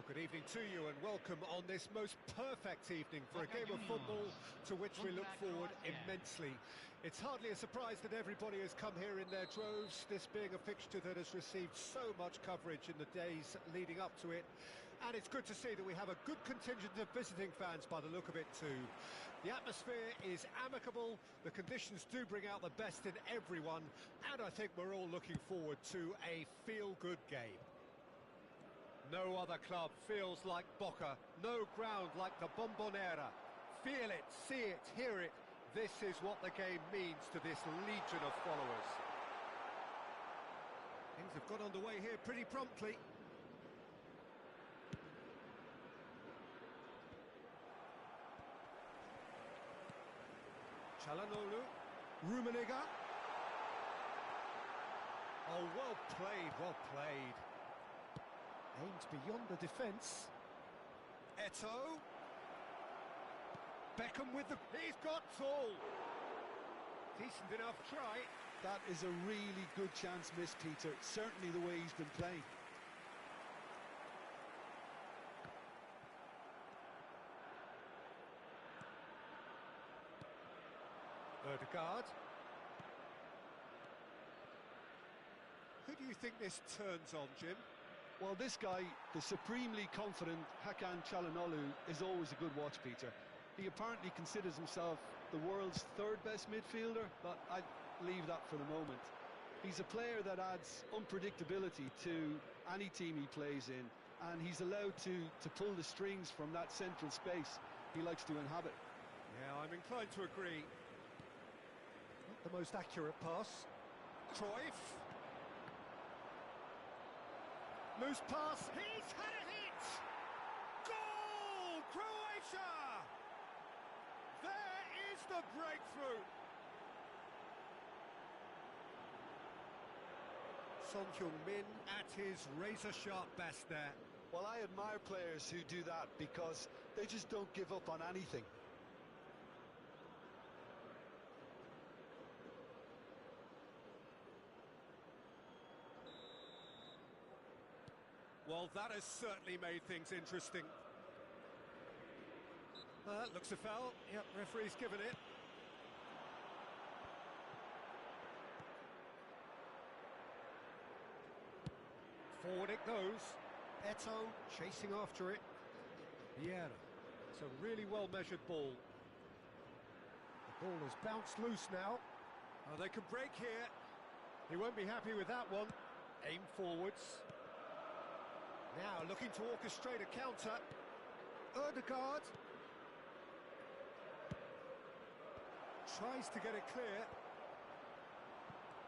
Good evening to you and welcome on this most perfect evening for a game of football to which we look forward immensely. It's hardly a surprise that everybody has come here in their droves, this being a fixture that has received so much coverage in the days leading up to it. And it's good to see that we have a good contingent of visiting fans by the look of it too. The atmosphere is amicable, the conditions do bring out the best in everyone, and I think we're all looking forward to a feel-good game. No other club feels like Boca, no ground like the Bombonera. Feel it, see it, hear it. This is what the game means to this legion of followers. Things have got underway here pretty promptly. Çalhanoğlu, Rummenigge. Oh, well played, well played. Aimed beyond the defence. Eto'o. Beckham with the... He's got tall. Decent enough try. That is a really good chance missed, Peter. Certainly the way he's been playing. Ødegaard. Who do you think this turns on, Jim? Well, this guy, the supremely confident Hakan Çalhanoğlu, is always a good watch, Peter. He apparently considers himself the world's third best midfielder, but I'd leave that for the moment. He's a player that adds unpredictability to any team he plays in, and he's allowed to pull the strings from that central space he likes to inhabit. Yeah, I'm inclined to agree. Not the most accurate pass. Cruyff. Loose pass, he's had a hit! Goal! Croatia! There is the breakthrough! Son Heung-min at his razor-sharp best there. Well, I admire players who do that because they just don't give up on anything. Well, that has certainly made things interesting. Looks a foul. Yep, referee's given it. Forward it goes. Eto'o chasing after it. Vieira. It's a really well-measured ball. The ball has bounced loose now. Oh, they can break here. He won't be happy with that one. Aim forwards. Now looking to orchestrate a counter. Ødegaard tries to get it clear.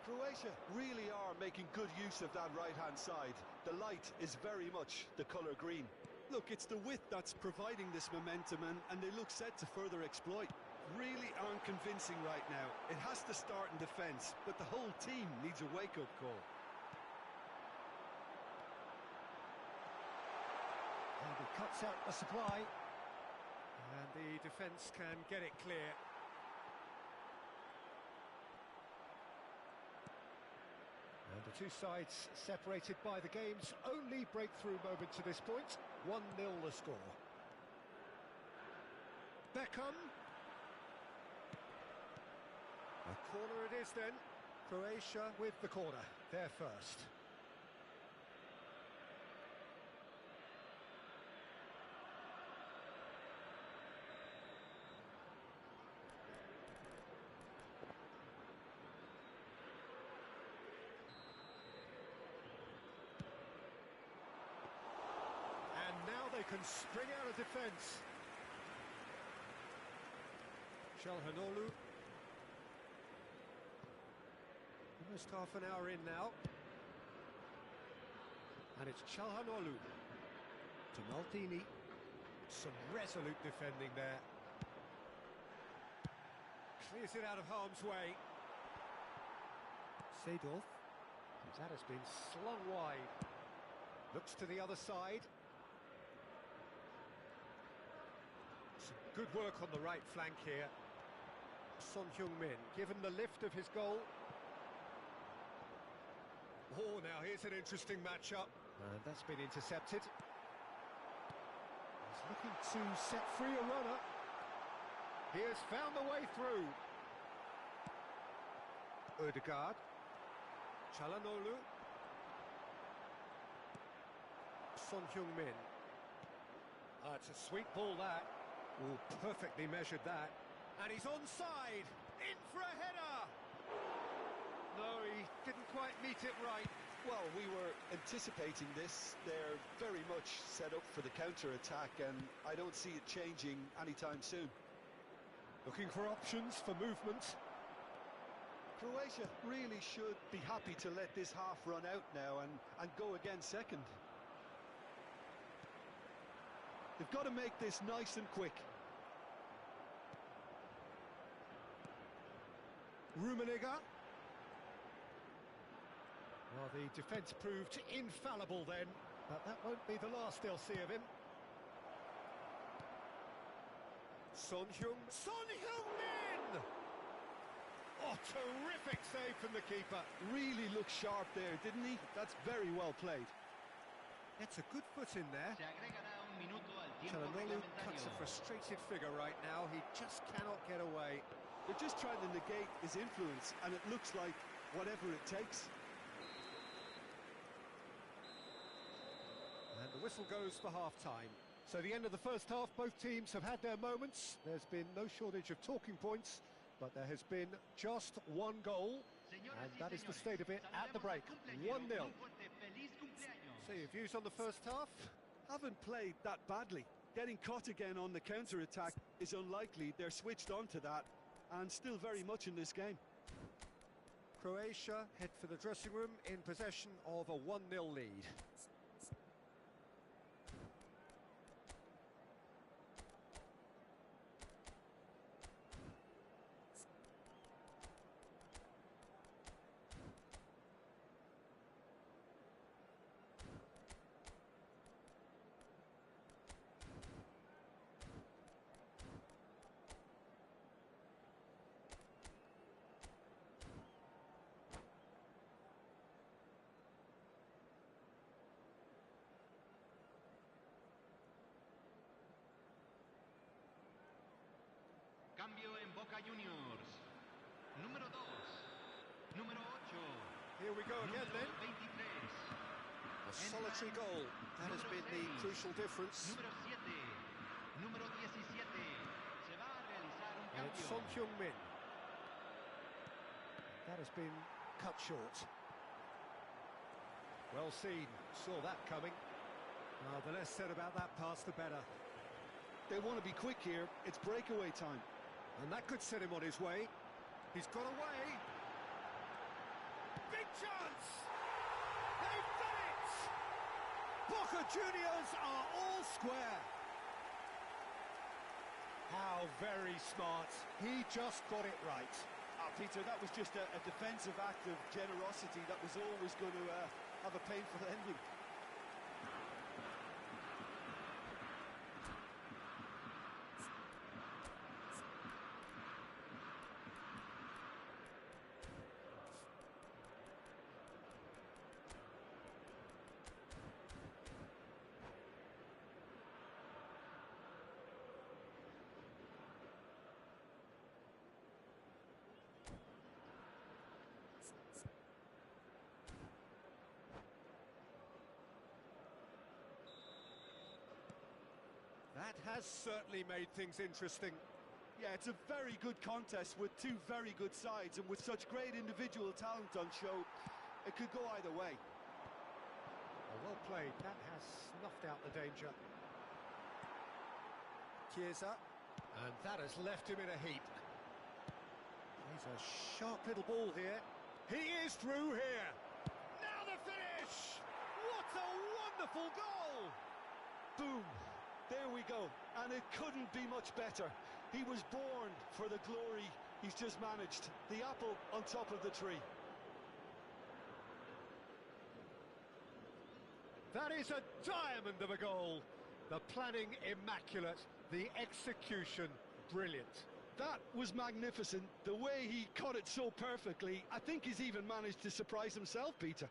Croatia really are making good use of that right-hand side. The light is very much the colour green. Look, it's the width that's providing this momentum, and they look set to further exploit. Really aren't convincing right now. It has to start in defence, but the whole team needs a wake-up call. And he cuts out the supply, and the defence can get it clear. And the two sides separated by the game's only breakthrough moment to this point. 1-0 the score. Beckham. A corner it is then. Croatia with the corner, they're first. And now they can spring out of defence. Çalhanoğlu. Almost half an hour in now. And it's Çalhanoğlu to Maldini. Some resolute defending there. Clears it out of harm's way. Seedorf. That has been slung wide. Looks to the other side. Some good work on the right flank here. Son Heung-min given the lift of his goal. Oh, now here's an interesting matchup. And that's been intercepted. Looking to set free a runner. He has found the way through. Ødegaard. Çalhanoğlu. Son Heung-min. It's a sweet ball, that. Oh, perfectly measured, that. And he's onside. In for a header. No, he didn't quite meet it right. Well, we were anticipating this. They're very much set up for the counter-attack, and I don't see it changing anytime soon. Looking for options for movement. Croatia really should be happy to let this half run out now and go again second. They've got to make this nice and quick. Rummenigge. Well, the defence proved infallible then, but that won't be the last they'll see of him. Son Heung-min! Oh, terrific save from the keeper. Really looked sharp there, didn't he? That's very well played. It's a good foot in there. Çalhanoğlu cuts a frustrated figure right now. He just cannot get away. They're just trying to negate his influence, and it looks like whatever it takes. And the whistle goes for half-time. So the end of the first half, both teams have had their moments. There's been no shortage of talking points, but there has been just one goal, and that is the state of it at the break. 1-0. So your views on the first half? Haven't played that badly. Getting caught again on the counter-attack is unlikely. They're switched on to that, and still very much in this game. Croatia head for the dressing room in possession of a 1-0 lead. Cambio en Boca Juniors. Número 2. Número 8. Here we go again then. 23. A solitary goal. That has been the crucial difference. Número 7. Número 17. Se va a realizar un And it's cambio. Son Heung-min. That has been cut short. Well seen. Saw that coming. The less said about that pass, the better. They want to be quick here. It's breakaway time. And that could set him on his way. He's got away. Big chance! They've done it! Boca Juniors are all square. How very smart. He just got it right. Peter, that was just a defensive act of generosity that was always going to have a painful ending. That has certainly made things interesting. Yeah, it's a very good contest with two very good sides, and with such great individual talent on show, it could go either way. Well played. That has snuffed out the danger. Chiesa. And that has left him in a heap. He's a sharp little ball here. He is through here. Now the finish! What a wonderful goal! Boom! There we go, and it couldn't be much better. He was born for the glory he's just managed. The apple on top of the tree. That is a diamond of a goal. The planning immaculate, the execution brilliant. That was magnificent. The way he caught it so perfectly, I think he's even managed to surprise himself, Peter.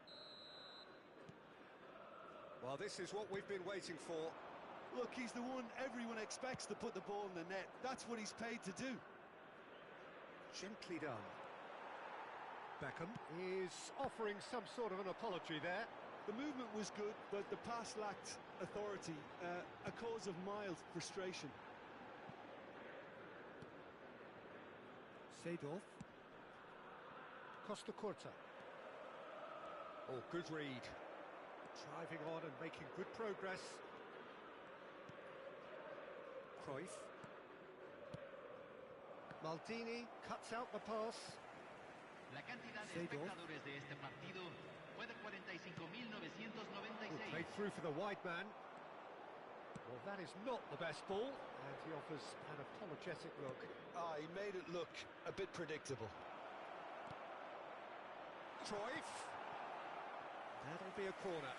Well, this is what we've been waiting for. Look, he's the one everyone expects to put the ball in the net. That's what he's paid to do. Gently done. Beckham is offering some sort of an apology there. The movement was good, but the pass lacked authority, a cause of mild frustration. Seedorf. Costa Corta. Oh, good read. Driving on and making good progress. Cruyff. Maldini cuts out the pass. La cantidad de Seedorf. espectadores de este partido fue de 45.996. Played through for the wide man. Well, that is not the best ball, and he offers an apologetic look. He made it look a bit predictable. Cruyff. That'll be a corner.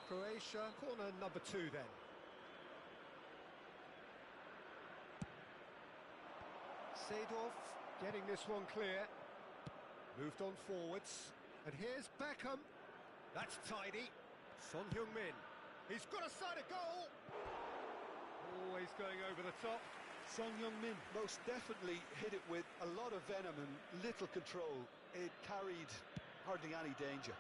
Croatia, corner number 2 then. Seedorf getting this one clear. Moved on forwards. And here's Beckham. That's tidy. Son Heung-min. He's got a side of goal. Always going over the top. Son Heung-min most definitely hit it with a lot of venom and little control. It carried hardly any danger.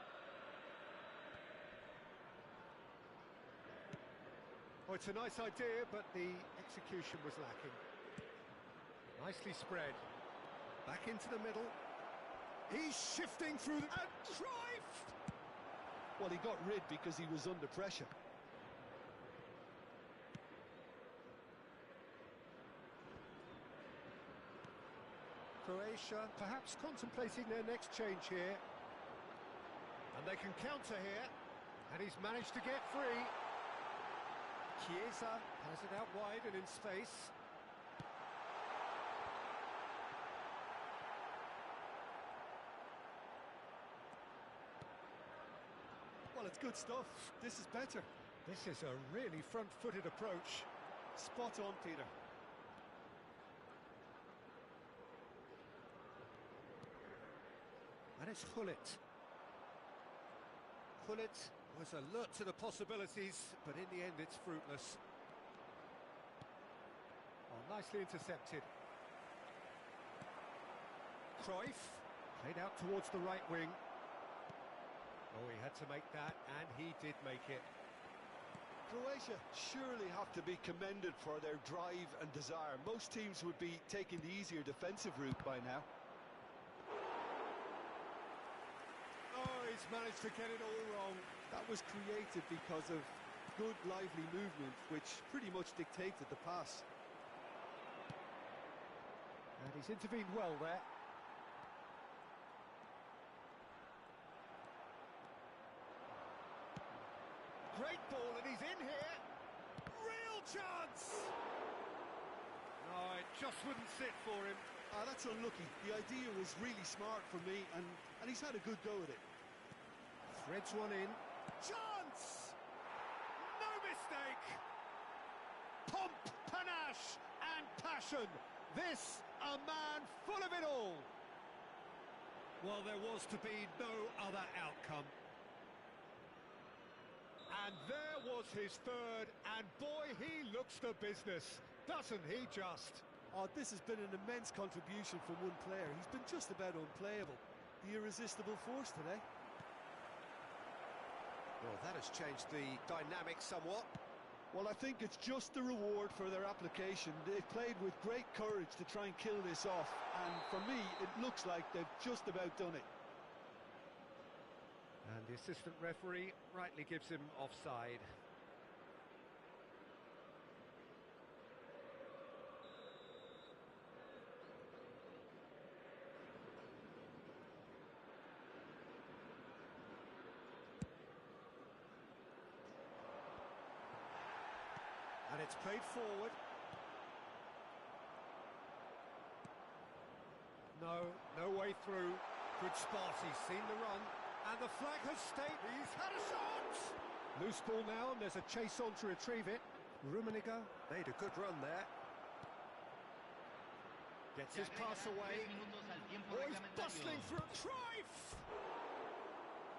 Oh, it's a nice idea, but the execution was lacking. Nicely spread. Back into the middle. He's shifting through the... And Cruyff! Well, he got rid because he was under pressure. Croatia perhaps contemplating their next change here. And they can counter here. And he's managed to get free. Chiesa has it out wide and in space. Well, it's good stuff. This is better. This is a really front-footed approach. Spot on, Peter. And it's Hullet. Hullet was alert to the possibilities, but in the end it's fruitless. Oh, nicely intercepted. Cruyff played out towards the right wing. Oh, he had to make that, and he did make it. Croatia surely have to be commended for their drive and desire. Most teams would be taking the easier defensive route by now. Oh, he's managed to get it all wrong. That was created because of good, lively movement, which pretty much dictated the pass. And he's intervened well there. Great ball, and he's in here. Real chance! No, it just wouldn't sit for him. That's unlucky. The idea was really smart for me, and he's had a good go at it. Threads one in. Chance! No mistake! Pomp, panache, and passion. This, a man full of it all. Well, there was to be no other outcome. And there was his third, and boy, he looks the business, doesn't he just? Oh, this has been an immense contribution from one player. He's been just about unplayable. The irresistible force today. Well, that has changed the dynamic somewhat. Well, I think it's just the reward for their application. They've played with great courage to try and kill this off, and for me, it looks like they've just about done it. And the assistant referee rightly gives him offside. And it's played forward. No way through. Good spot, he's seen the run. And the flag has stayed. He's had a shot! Loose ball now, and there's a chase on to retrieve it. Rummenigge made a good run there. Gets his pass away. Oh, he's bustling through. Cruyff!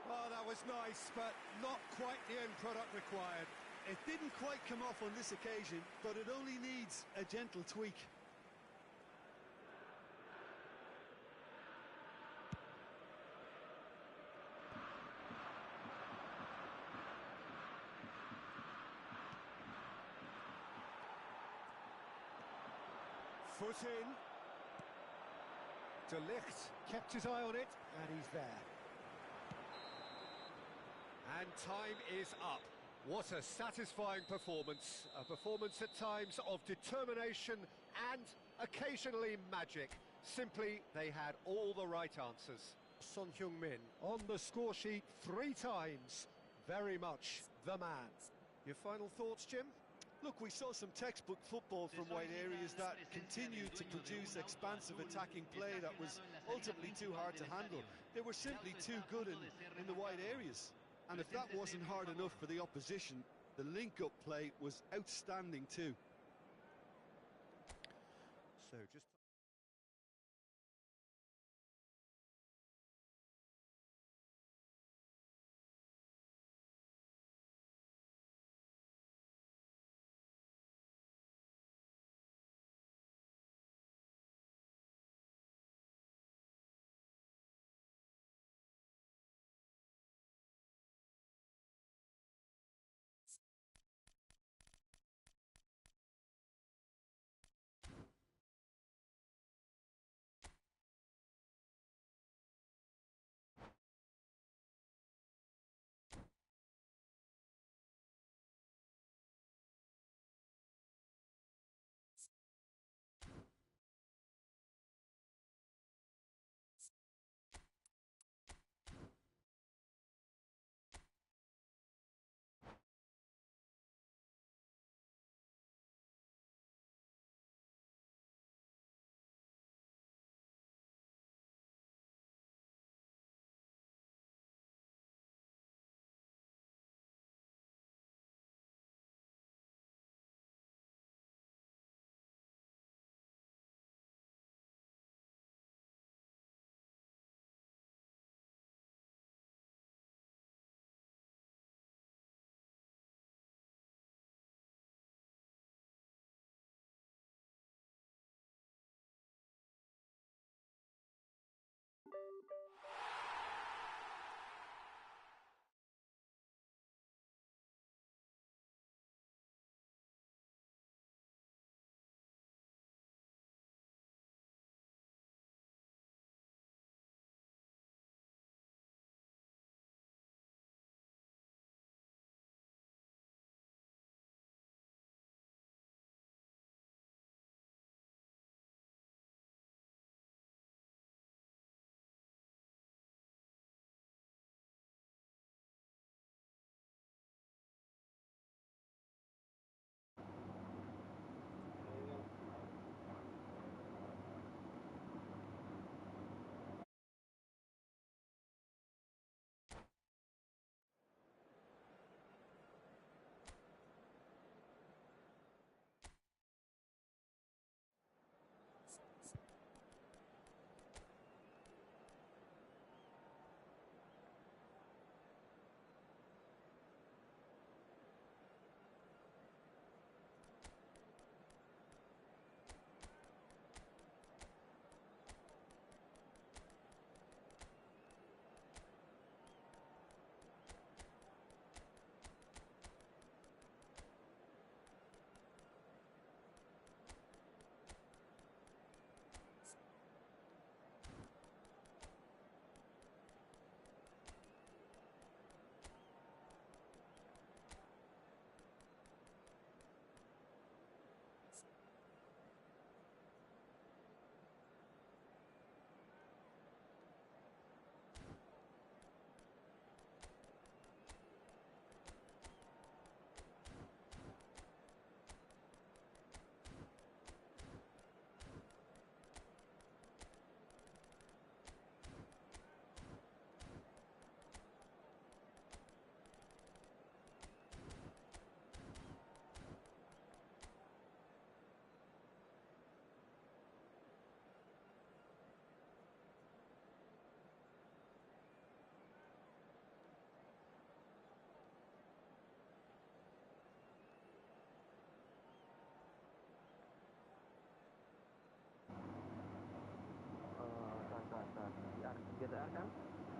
Oh, that was nice, but not quite the end product required. It didn't quite come off on this occasion, but it only needs a gentle tweak. Foot in. De Ligt kept his eye on it, and he's there. And time is up. What a satisfying performance. A performance at times of determination and occasionally magic. Simply, they had all the right answers. Son Heung-min on the score sheet 3 times. Very much the man. Your final thoughts, Jim? Look, we saw some textbook football from wide areas that continued to produce expansive attacking play that was ultimately too hard to handle. They were simply too good in the wide areas. And if that wasn't hard enough for the opposition, the link-up play was outstanding too. So just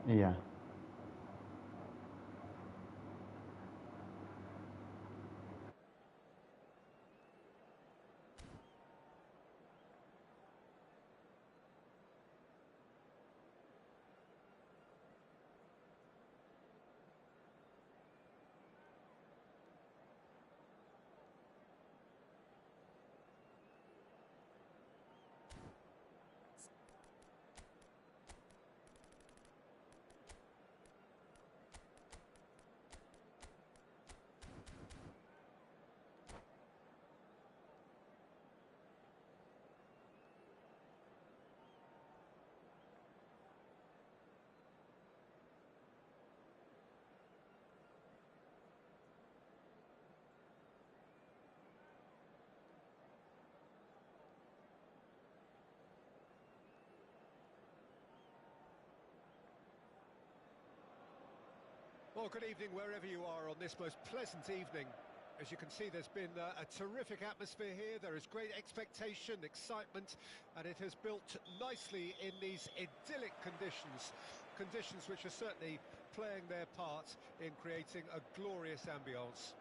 Iya. Well, good evening wherever you are on this most pleasant evening. As you can see, there's been a terrific atmosphere here. There is great expectation, excitement, and it has built nicely in these idyllic conditions. Conditions which are certainly playing their part in creating a glorious ambience.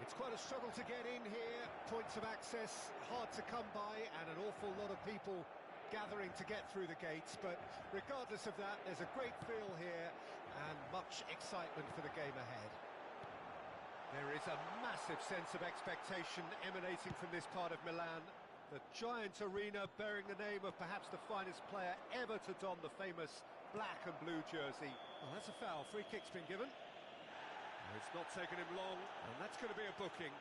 It's quite a struggle to get in here, points of access hard to come by, and an awful lot of people gathering to get through the gates, but regardless of that, there's a great feel here and much excitement for the game ahead. There is a massive sense of expectation emanating from this part of Milan. The giant arena bearing the name of perhaps the finest player ever to don the famous black and blue jersey. Well, that's a foul. Free kick's been given. It's not taken him long, and that's going to be a booking.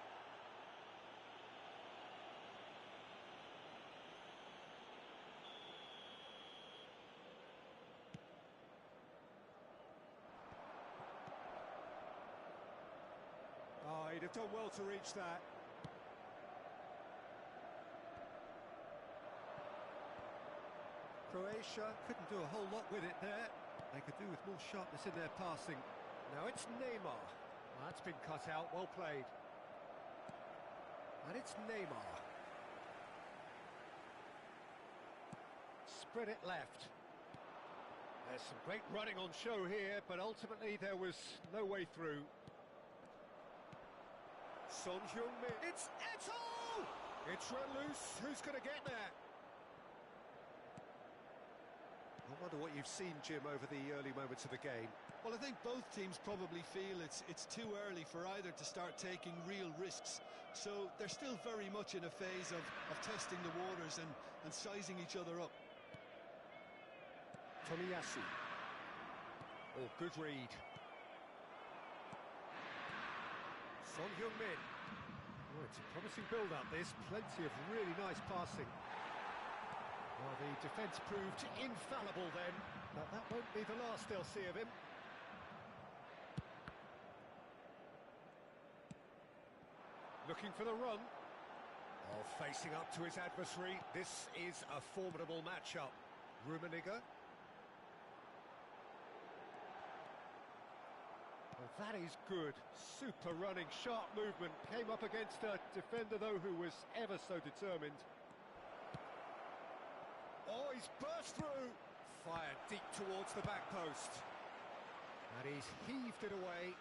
Oh, he'd have done well to reach that. Croatia couldn't do a whole lot with it there. They could do with more sharpness in their passing. Now it's Neymar. Well, that's been cut out, well played. And it's Neymar. Spread it left. There's some great running on show here, but ultimately there was no way through. Son Heung-min. It's Eto'o! It's run loose. Who's going to get there? I wonder what you've seen, Jim, over the early moments of the game. Well, I think both teams probably feel it's too early for either to start taking real risks. So they're still very much in a phase of testing the waters and sizing each other up. Tomiyasu. Oh, good read. Son Heung-min. Oh, it's a promising build-up, this. Plenty of really nice passing. Well, the defence proved infallible then, but that won't be the last they'll see of him. Looking for the run. Oh, facing up to his adversary. This is a formidable matchup. Rummenigge. Well, that is good. Super running, sharp movement. Came up against a defender, though, who was ever so determined. Oh, he's burst through. Fired deep towards the back post. And he's heaved it away.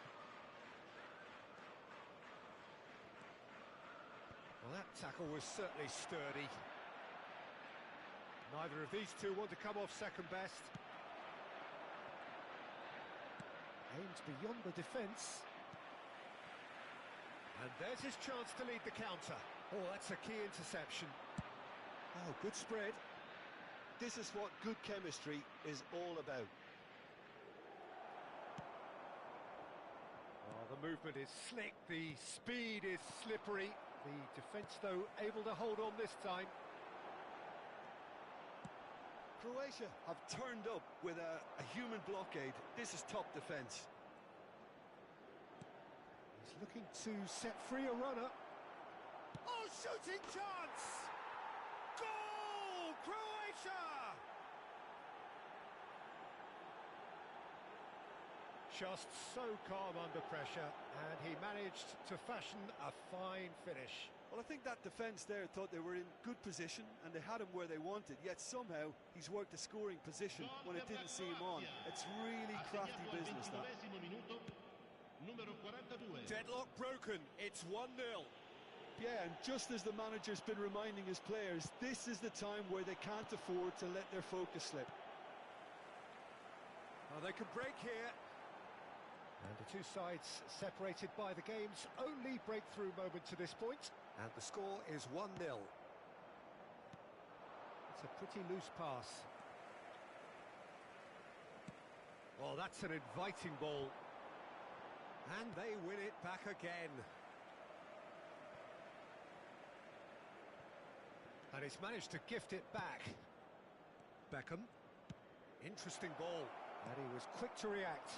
Well, that tackle was certainly sturdy. Neither of these two want to come off second best. Aims beyond the defence. And there's his chance to lead the counter. Oh, that's a key interception. Oh, good spread. This is what good chemistry is all about. Oh, the movement is slick, the speed is slippery. The defence, though, able to hold on this time. Croatia have turned up with a human blockade. This is top defence. He's looking to set free a runner. Oh, shooting chance! Goal! Croatia! Just so calm under pressure, and he managed to fashion a fine finish. Well, I think that defence there thought they were in good position and they had him where they wanted, yet somehow he's worked a scoring position when it didn't seem on. It's really crafty business, that. Deadlock broken, it's 1-0. Yeah, and just as the manager's been reminding his players, this is the time where they can't afford to let their focus slip. Well, they can break here. And the two sides separated by the game's only breakthrough moment to this point. And the score is 1-0. It's a pretty loose pass. Oh, that's an inviting ball. And they win it back again. And he's managed to gift it back. Beckham. Interesting ball. And he was quick to react.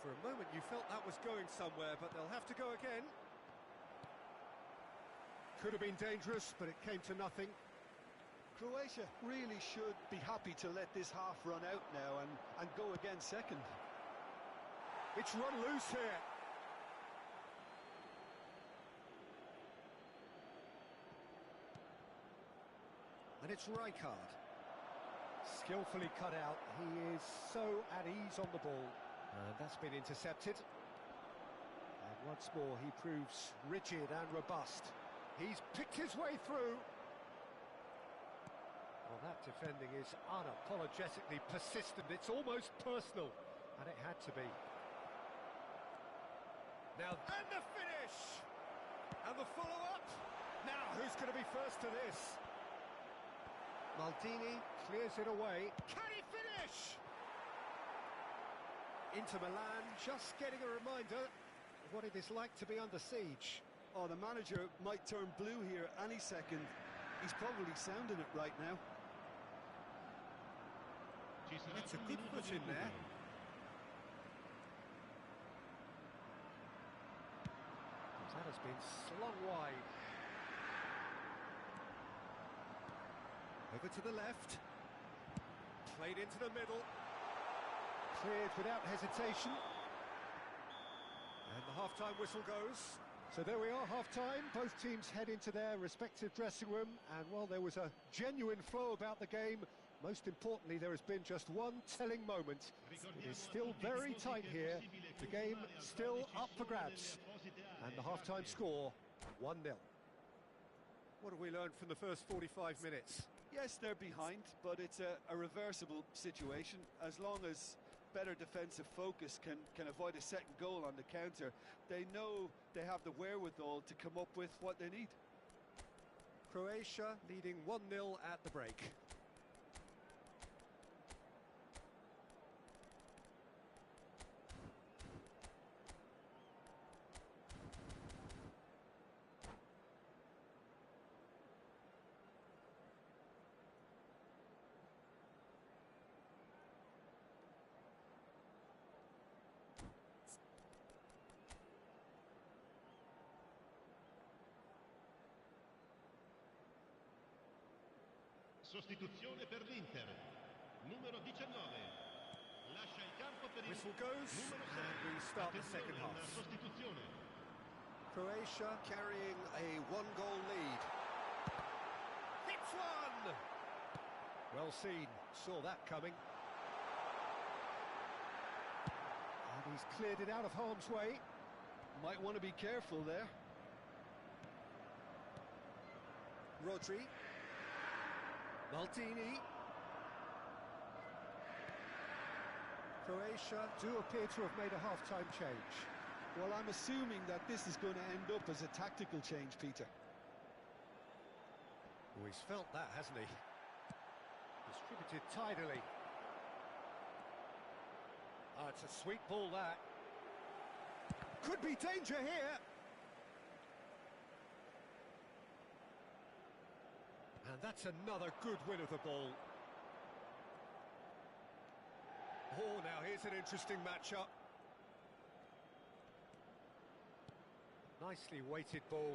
For a moment you felt that was going somewhere, but they'll have to go again. Could have been dangerous, but it came to nothing. Croatia really should be happy to let this half run out now and go again second. It's run loose here. And it's Rijkaard. Skillfully cut out. He is so at ease on the ball. And that's been intercepted. And once more he proves rigid and robust. He's picked his way through. Well, that defending is unapologetically persistent. It's almost personal. And it had to be. Now, and the finish! And the follow-up! Now, who's going to be first to this? Maldini clears it away. Can he finish? Inter Milan just getting a reminder of what it is like to be under siege. Oh, the manager might turn blue here any second. He's probably sounding it right now. It's a good foot in there. That has been slung wide. Over to the left. Played into the middle. Cleared without hesitation. And the half-time whistle goes. So there we are, half-time. Both teams head into their respective dressing room. And while there was a genuine flow about the game, most importantly, there has been just one telling moment. It is still very tight here. The game still up for grabs. And the half-time score, 1-0. What have we learned from the first 45 minutes? Yes, they're behind, but it's a reversible situation. As long as better defensive focus can avoid a second goal on the counter, they know they have the wherewithal to come up with what they need. Croatia leading 1-0 at the break. Sostituzione per l'Inter. Numero 19. Lascia il campo per il Whistle goes, and we start the second half. Sostituzione. Croatia carrying a one-goal lead. Hits one! Well seen, saw that coming. And he's cleared it out of harm's way. Might want to be careful there. Rodri. Maldini. Croatia do appear to have made a half-time change. Well, I'm assuming that this is going to end up as a tactical change, Peter. Oh, he's felt that, hasn't he? Distributed tidily. Oh, it's a sweet ball, that. Could be danger here. And that's another good win of the ball. Oh, now here's an interesting matchup. Nicely weighted ball.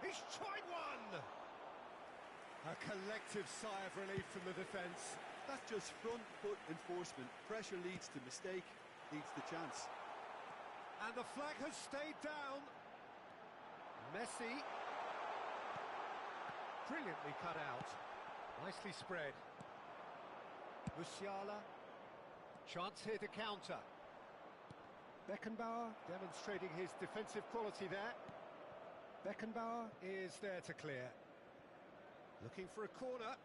He's tried one! A collective sigh of relief from the defence. That's just front foot enforcement. Pressure leads to mistake, leads to chance. And the flag has stayed down. Messi. Brilliantly cut out. Nicely spread. Musiala. Chance here to counter. Beckenbauer demonstrating his defensive quality there. Beckenbauer is there to clear. Looking for a corner.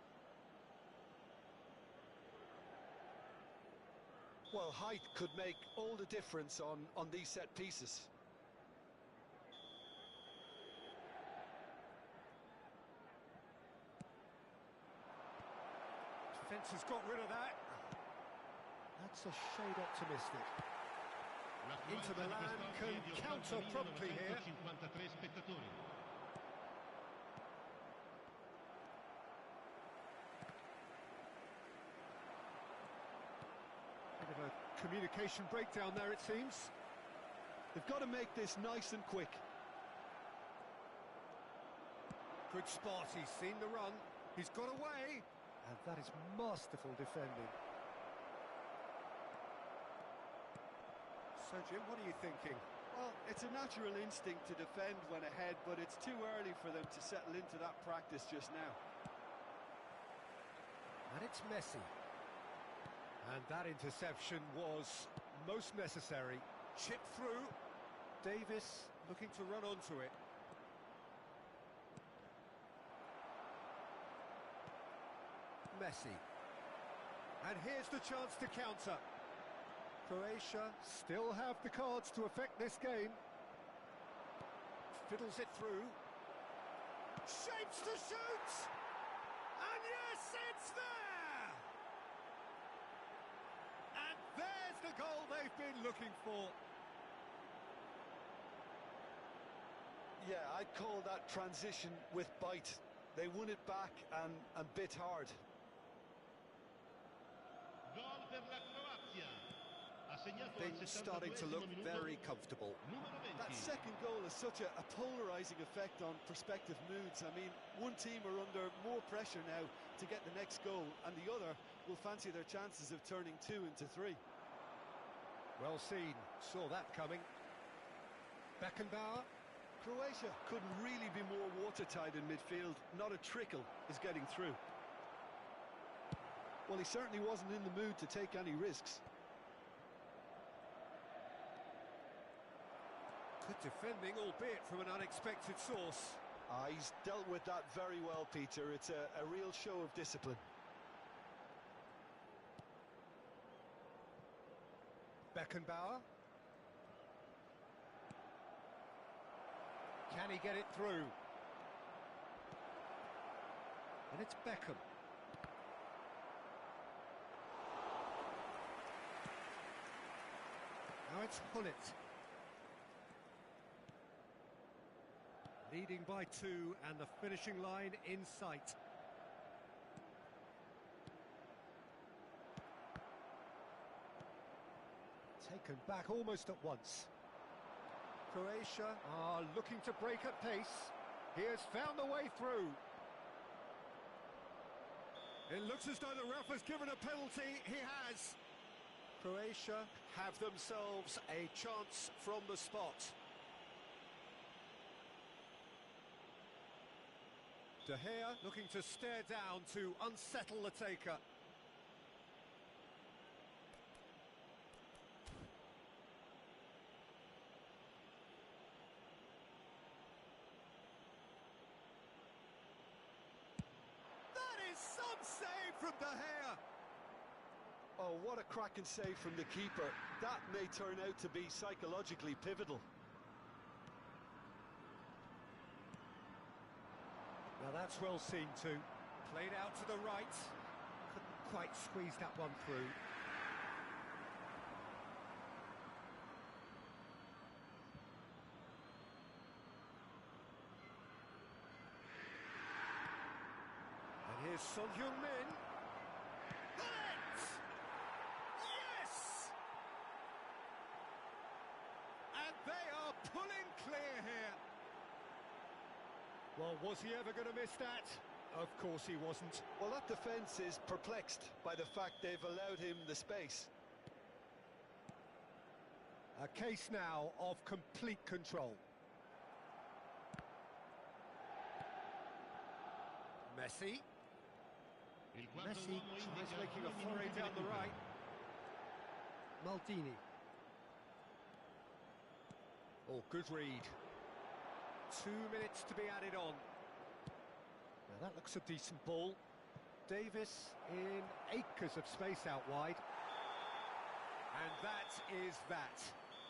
Well, height could make all the difference on these set pieces. Defence has got rid of that. That's a shade optimistic. Inter Milan can counter promptly here. Bit of a communication breakdown there, it seems. They've got to make this nice and quick. Good spot, he's seen the run. He's got away. And that is masterful defending. So, Jim, what are you thinking? Well, it's a natural instinct to defend when ahead, but it's too early for them to settle into that practice just now. And it's Messi. And that interception was most necessary. Chip through. Davis looking to run onto it. Messi. And here's the chance to counter. Croatia still have the cards to affect this game. Fiddles it through. Shapes to shoot! And yes, it's there! And there's the goal they've been looking for. Yeah, I'd call that transition with bite. They won it back and bit hard. Things starting to look very comfortable. That second goal has such a polarising effect on prospective moods. I mean, one team are under more pressure now to get the next goal, and the other will fancy their chances of turning 2 into 3. Well seen, saw that coming. Beckenbauer. Croatia couldn't really be more watertight in midfield. Not a trickle is getting through. Well, he certainly wasn't in the mood to take any risks. Good defending, albeit from an unexpected source. He's dealt with that very well, Peter. It's a real show of discipline. Beckenbauer. Can he get it through? And it's Beckham. Now it's Hullet. Leading by 2 and the finishing line in sight. Taken back almost at once. Croatia are looking to break at pace. He has found the way through. It looks as though the ref has given a penalty. He has. Croatia have themselves a chance from the spot. De Gea looking to stare down to unsettle the taker. That is some save from De Gea. Oh, what a cracking save from the keeper. That may turn out to be psychologically pivotal. Now that's well seen too. Played out to the right. Couldn't quite squeeze that one through. And here's Son Heung-min. Yes! And they are pulling clear here. Well, was he ever going to miss that? Of course he wasn't. Well, that defence is perplexed by the fact they've allowed him the space. A case now of complete control. Messi. Messi Tries making a foray down the right. Maldini. Oh, good read. 2 minutes to be added on. Now that looks a decent ball. Davis in acres of space out wide. And that is that.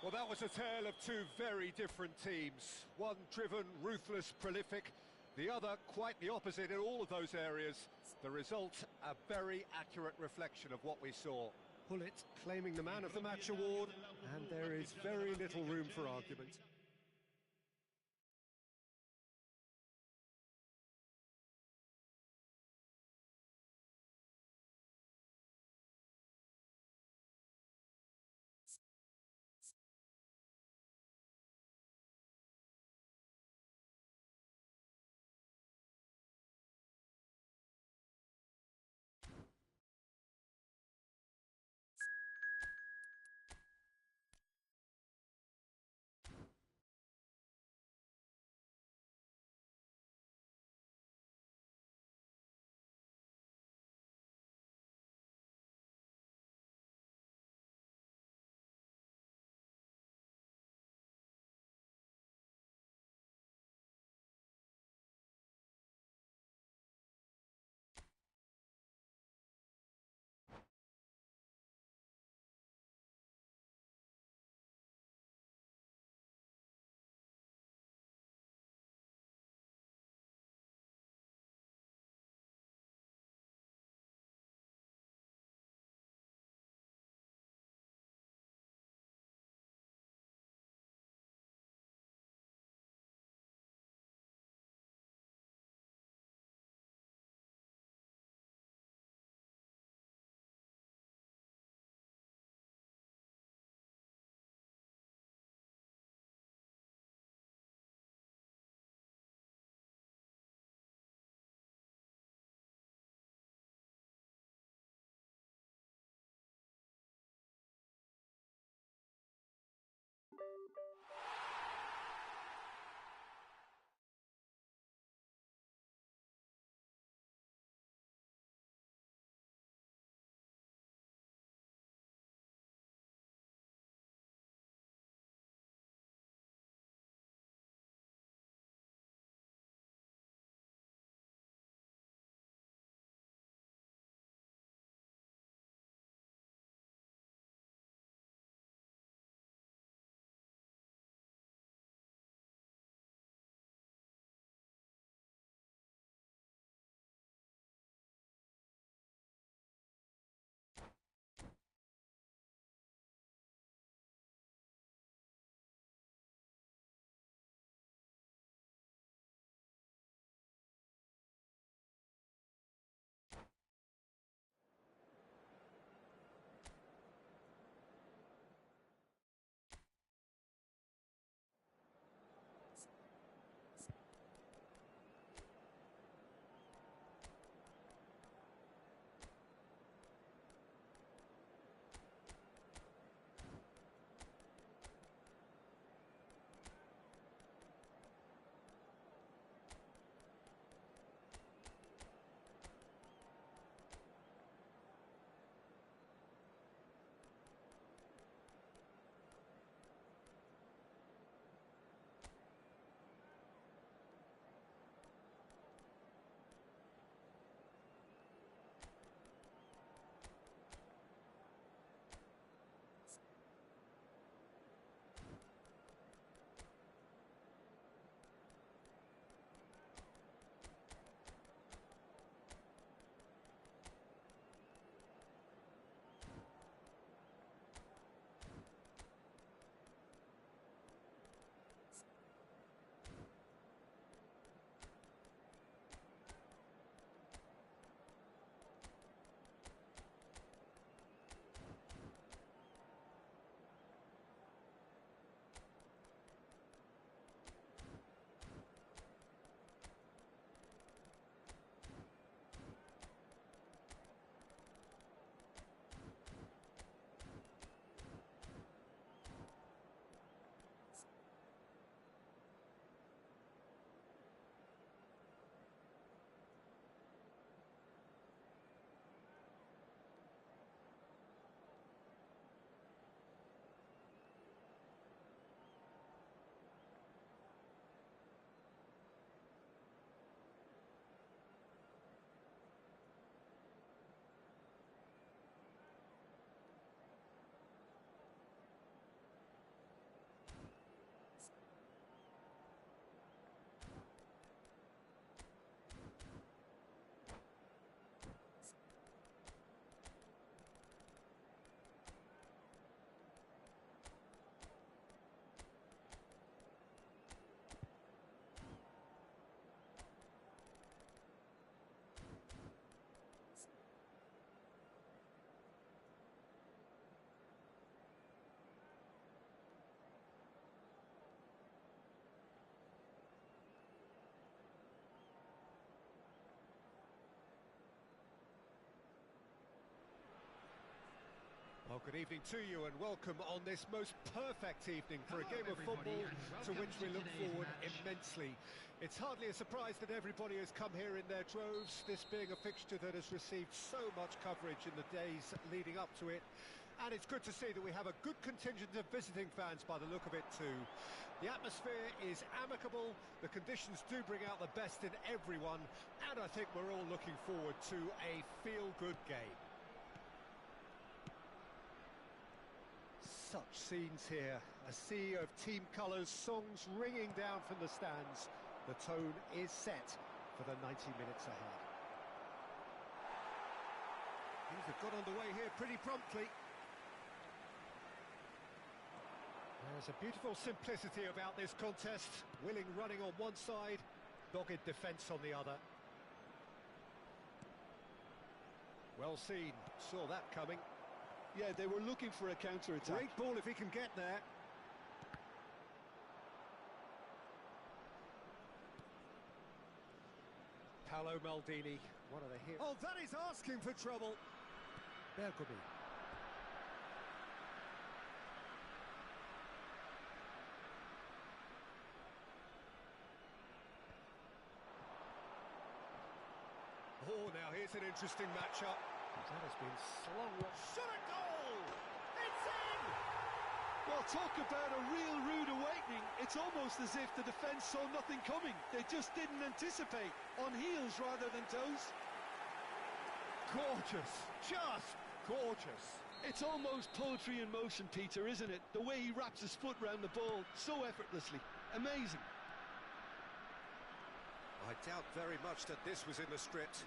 Well, that was a tale of two very different teams. One driven, ruthless, prolific. The other quite the opposite in all of those areas. The result, a very accurate reflection of what we saw. Pullet claiming the Man of the Match award, and there is very little room for argument. Well, good evening to you and welcome on this most perfect evening for a game of football to which we look forward immensely. It's hardly a surprise that everybody has come here in their droves, this being a fixture that has received so much coverage in the days leading up to it. And it's good to see that we have a good contingent of visiting fans by the look of it too. The atmosphere is amicable, the conditions do bring out the best in everyone, and I think we're all looking forward to a feel-good game. Such scenes here, a sea of team colours, songs ringing down from the stands. The tone is set for the 90 minutes ahead. Things have got underway here pretty promptly. There's a beautiful simplicity about this contest. Willing running on one side, dogged defence on the other. Well seen, saw that coming. Yeah, they were looking for a counter-attack. Great ball if he can get there. Paolo Maldini, one of the heroes. Oh, that is asking for trouble. Bergomi. Oh, now here's an interesting matchup. That has been slung. Shot a goal! It's in! Well, talk about a real rude awakening. It's almost as if the defence saw nothing coming. They just didn't anticipate. On heels rather than toes. Gorgeous. Just gorgeous. It's almost poetry in motion, Peter, isn't it? The way he wraps his foot round the ball so effortlessly. Amazing. I doubt very much that this was in the script.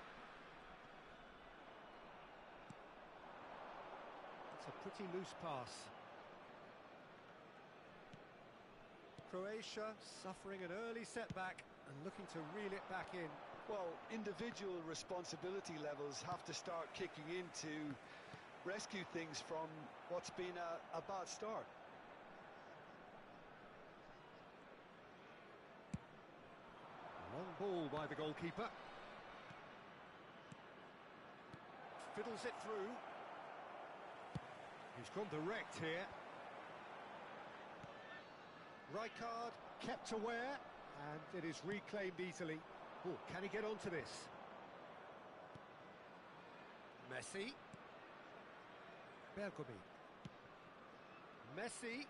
It's a pretty loose pass. Croatia suffering an early setback and looking to reel it back in. Well, individual responsibility levels have to start kicking in to rescue things from what's been a bad start. Long ball by the goalkeeper. Fiddles it through. He's gone direct here. Rijkaard kept aware, and it is reclaimed easily. Oh, can he get onto this? Messi. Bergomi. Messi.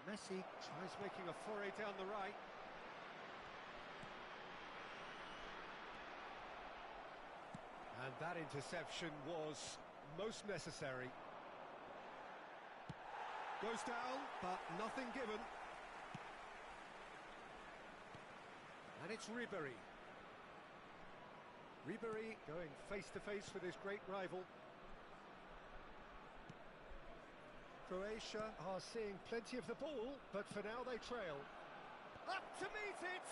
Messi tries making a foray down the right. And that interception was most necessary. Goes down, but nothing given. And it's Ribéry. Ribéry going face-to-face with his great rival. Croatia are seeing plenty of the ball, but for now they trail. Up to meet it!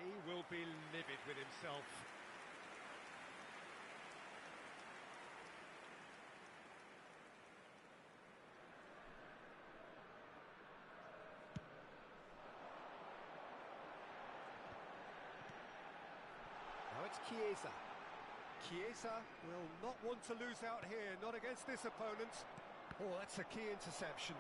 He will be livid with himself. It's Chiesa. Chiesa will not want to lose out here, not against this opponent. Oh, that's a key interception.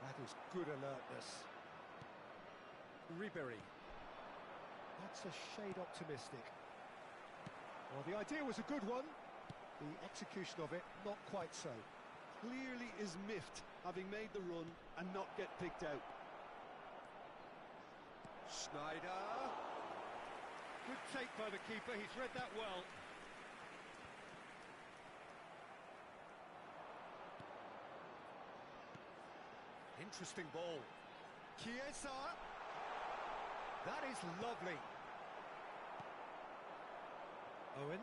That is good alertness. Ribéry. That's a shade optimistic. Well, the idea was a good one. The execution of it, not quite so. Clearly is miffed, having made the run and not get picked out. Schneider. Good take by the keeper, he's read that well. Interesting ball. Chiesa. That is lovely. Owen.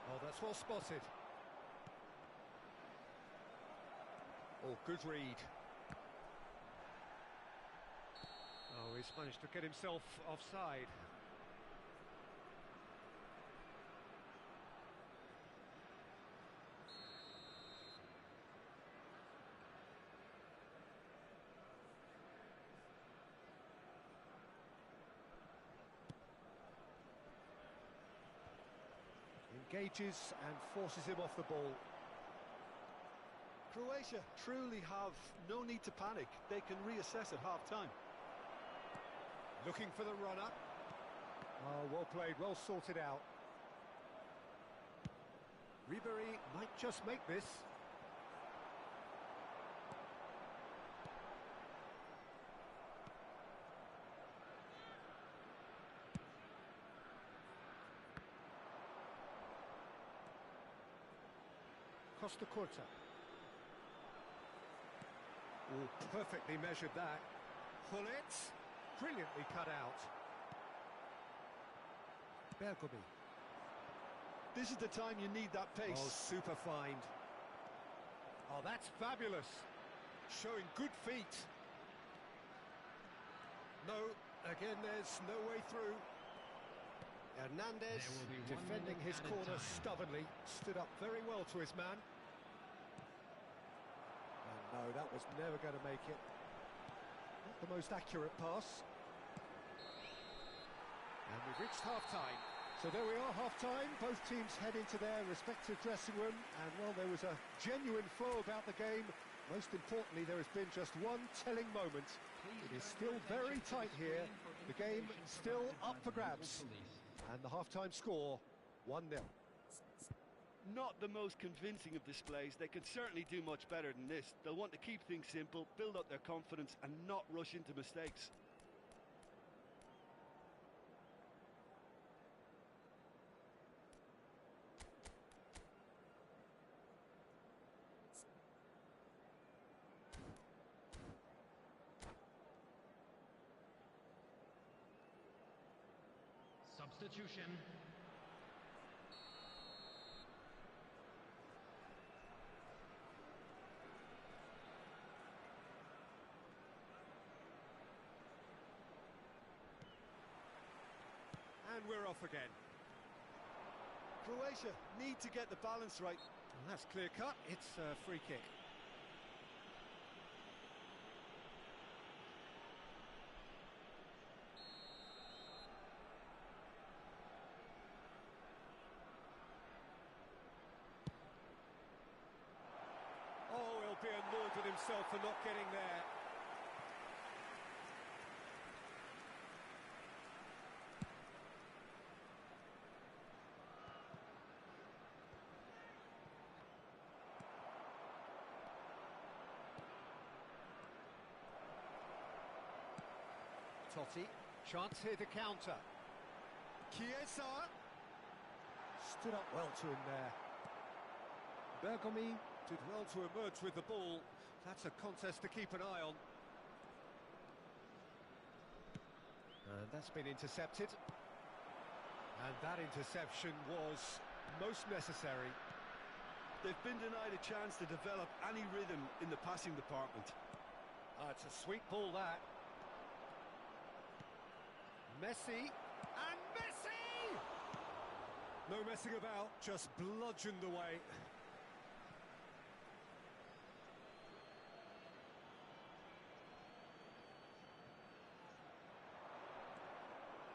Oh, that's well spotted. Oh, good read. Oh, he's managed to get himself offside. engages and forces him off the ball. Croatia truly have no need to panic. They can reassess at half-time. Looking for the runner. Oh, well played, well sorted out. Ribery might just make this. Costa Curta. Oh, perfectly measured that. Hullets, brilliantly cut out. Bergomi. This is the time you need that pace. Oh, super find. Oh, that's fabulous. Showing good feet. No, again, there's no way through. Hernandez, defending his corner stubbornly, stood up very well to his man. And no, that was never going to make it. Not the most accurate pass. And we've reached half-time. So there we are, half-time. Both teams head into their respective dressing room. And, well, there was a genuine flow about the game. Most importantly, there has been just one telling moment. It is still very tight here. The game still up for grabs. And the half-time score, 1-0. Not the most convincing of displays. They could certainly do much better than this. They'll want to keep things simple, build up their confidence, and not rush into mistakes. Substitution. And we're off again. Croatia need to get the balance right. And that's clear cut. It's a free kick. Oh, he'll be annoyed with himself for not getting there. Totti, chance here to counter. Chiesa stood up well to him there. Bergomi did well to emerge with the ball. That's a contest to keep an eye on. And that's been intercepted. And that interception was most necessary. They've been denied a chance to develop any rhythm in the passing department. It's a sweet ball, that. Messi, and Messi! No messing about, just bludgeoned away.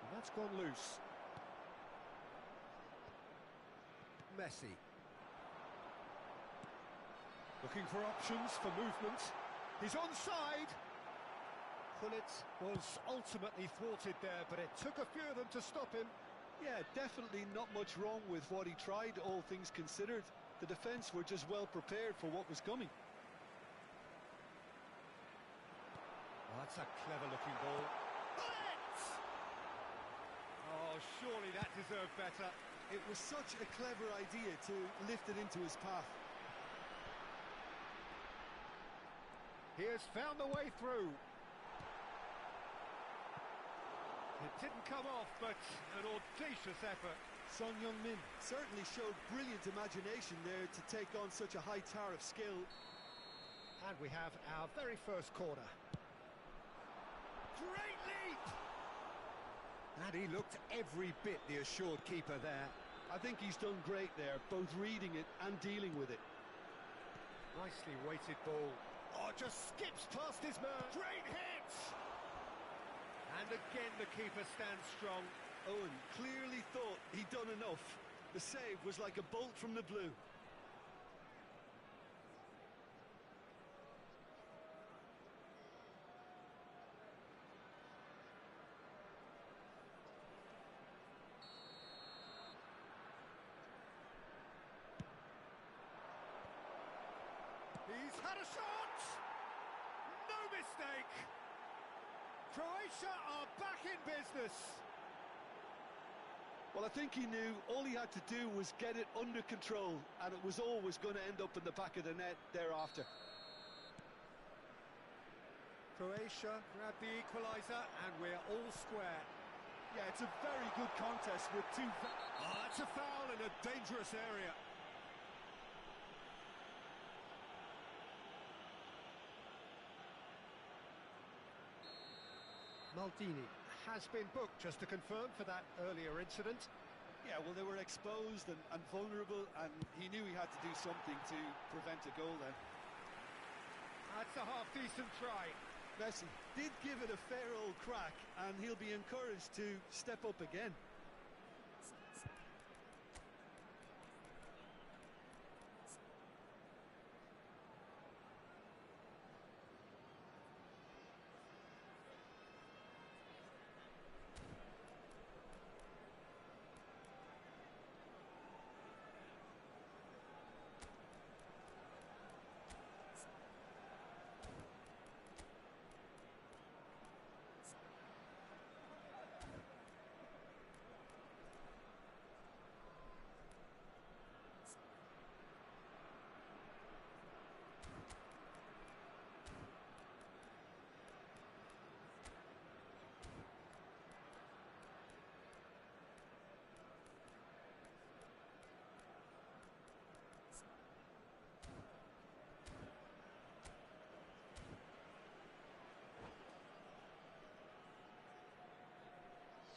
And that's gone loose. Messi. Looking for options for movement. He's onside. Gullit was ultimately thwarted there, but it took a few of them to stop him. Yeah, definitely not much wrong with what he tried, all things considered. The defence were just well prepared for what was coming. Oh, that's a clever-looking ball. Gullit! Oh, surely that deserved better. It was such a clever idea to lift it into his path. He has found the way through. It didn't come off, but an audacious effort. Son Heung-min certainly showed brilliant imagination there to take on such a high tower of skill. And we have our very first corner. Great leap! And he looked every bit the assured keeper there. I think he's done great there, both reading it and dealing with it. Nicely weighted ball. Oh, just skips past his man. Great hit! And again the keeper stands strong. Owen clearly thought he'd done enough. The save was like a bolt from the blue. He's had a shot! No mistake! Croatia are back in business. Well, I think he knew all he had to do was get it under control, and it was always going to end up in the back of the net thereafter. Croatia grab the equaliser, and we're all square. Yeah, it's a very good contest with two... Oh, that's a foul in a dangerous area. Maldini has been booked, just to confirm, for that earlier incident. Yeah, well, they were exposed and vulnerable, and he knew he had to do something to prevent a goal then. That's a half-decent try. Messi did give it a fair old crack, and he'll be encouraged to step up again.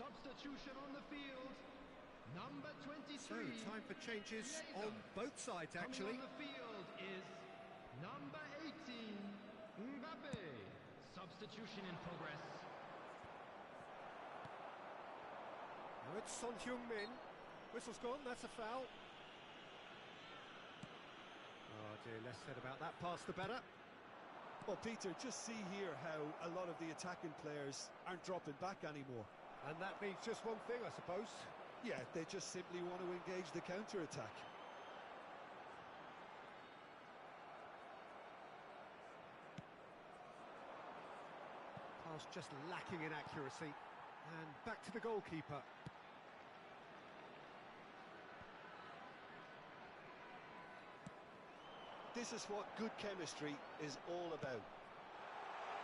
Substitution on the field. Number 23. So, time for changes on both sides, actually. Coming on the field is number 18, Mbappe. Substitution in progress. Now it's Son Heung-min. Whistle's gone, that's a foul. Oh dear, less said about that pass the better. Well, Peter, just see here how a lot of the attacking players aren't dropping back anymore. And that means just one thing, I suppose. Yeah, they just simply want to engage the counter-attack. Pass just lacking in accuracy. And back to the goalkeeper. This is what good chemistry is all about.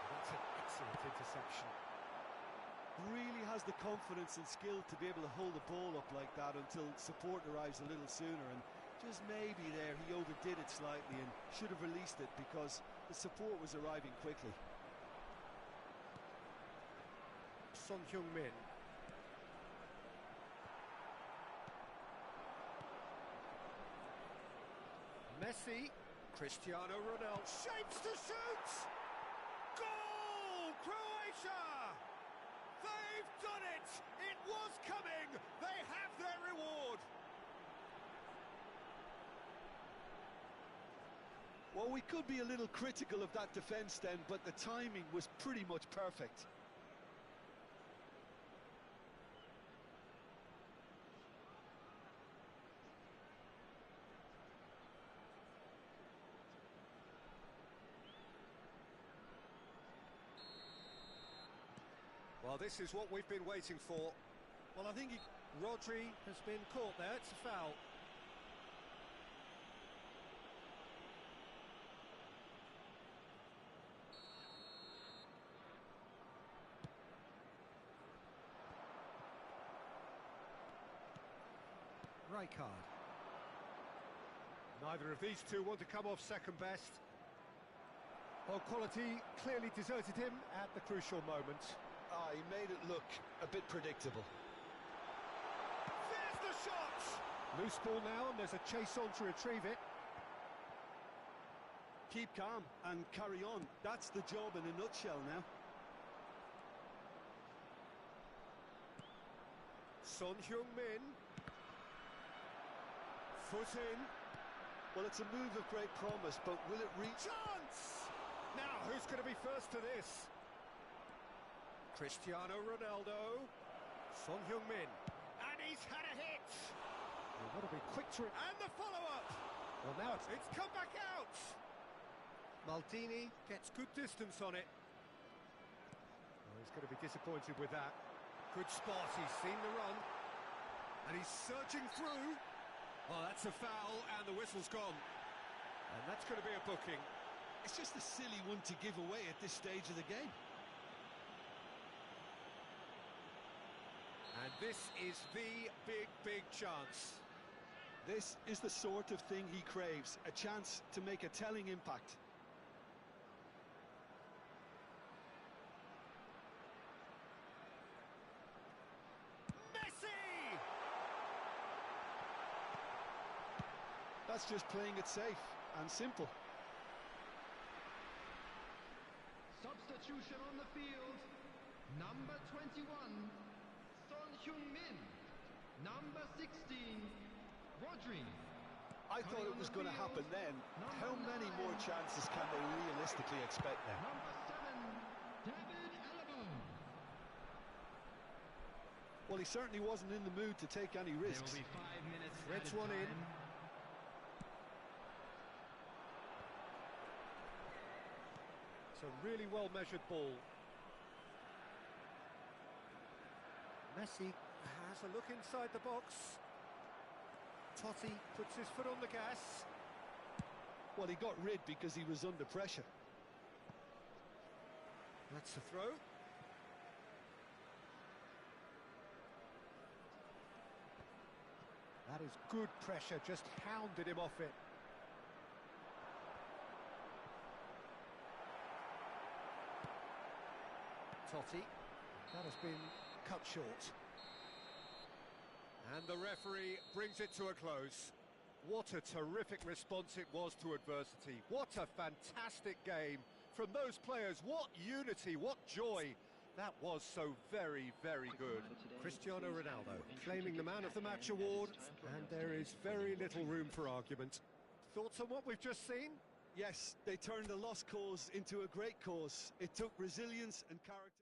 That's an excellent interception. Really has the confidence and skill to be able to hold the ball up like that until support arrives a little sooner, and just maybe there he overdid it slightly and should have released it because the support was arriving quickly. Son Heung-min. Messi, Cristiano Ronaldo shapes to shoot! Goal! Croatia! They've done it! It was coming! They have their reward! Well, we could be a little critical of that defence then, but the timing was pretty much perfect. Well, this is what we've been waiting for. Well, I think Rodri has been caught there, it's a foul. Rijkaard. Neither of these two want to come off second best. Well, quality clearly deserted him at the crucial moment. he made it look a bit predictable. There's the shot! Loose ball now, and there's a chase on to retrieve it. Keep calm and carry on. That's the job in a nutshell now. Son Heung-min. Foot in. Well, it's a move of great promise, but will it reach? Chance! Now, who's going to be first to this? Cristiano Ronaldo. Son Heung-min. And he's had a hit! They've got to be quick to it. And the follow-up! Well, now it's come back out! Maldini gets good distance on it. Oh, he's going to be disappointed with that. Good spot, he's seen the run. And he's searching through. Oh, that's a foul, and the whistle's gone. And that's going to be a booking. It's just a silly one to give away at this stage of the game. And this is the big chance. This is the sort of thing he craves, a chance to make a telling impact. Messi! That's just playing it safe and simple. Substitution on the field. Number 21, Son Heung-min. Number 16, Rodri. I thought it was going to happen then. How many more chances can they realistically expect now? Number 7, David Alaba. Well, he certainly wasn't in the mood to take any There risks. will be 5 minutes. Threads added one in. time. It's a really well-measured ball. Messi has a look inside the box. Totti puts his foot on the gas. Well, he got rid because he was under pressure. That's a throw. That is good pressure, just hounded him off it. Totti, that has been cut short. And the referee brings it to a close. What a terrific response it was to adversity. What a fantastic game from those players. What unity, what joy. That was so very good. Cristiano Ronaldo claiming the Man of the Match award, and there is very little room for argument. Thoughts on what we've just seen? Yes, they turned a lost cause into a great cause. It took resilience and character.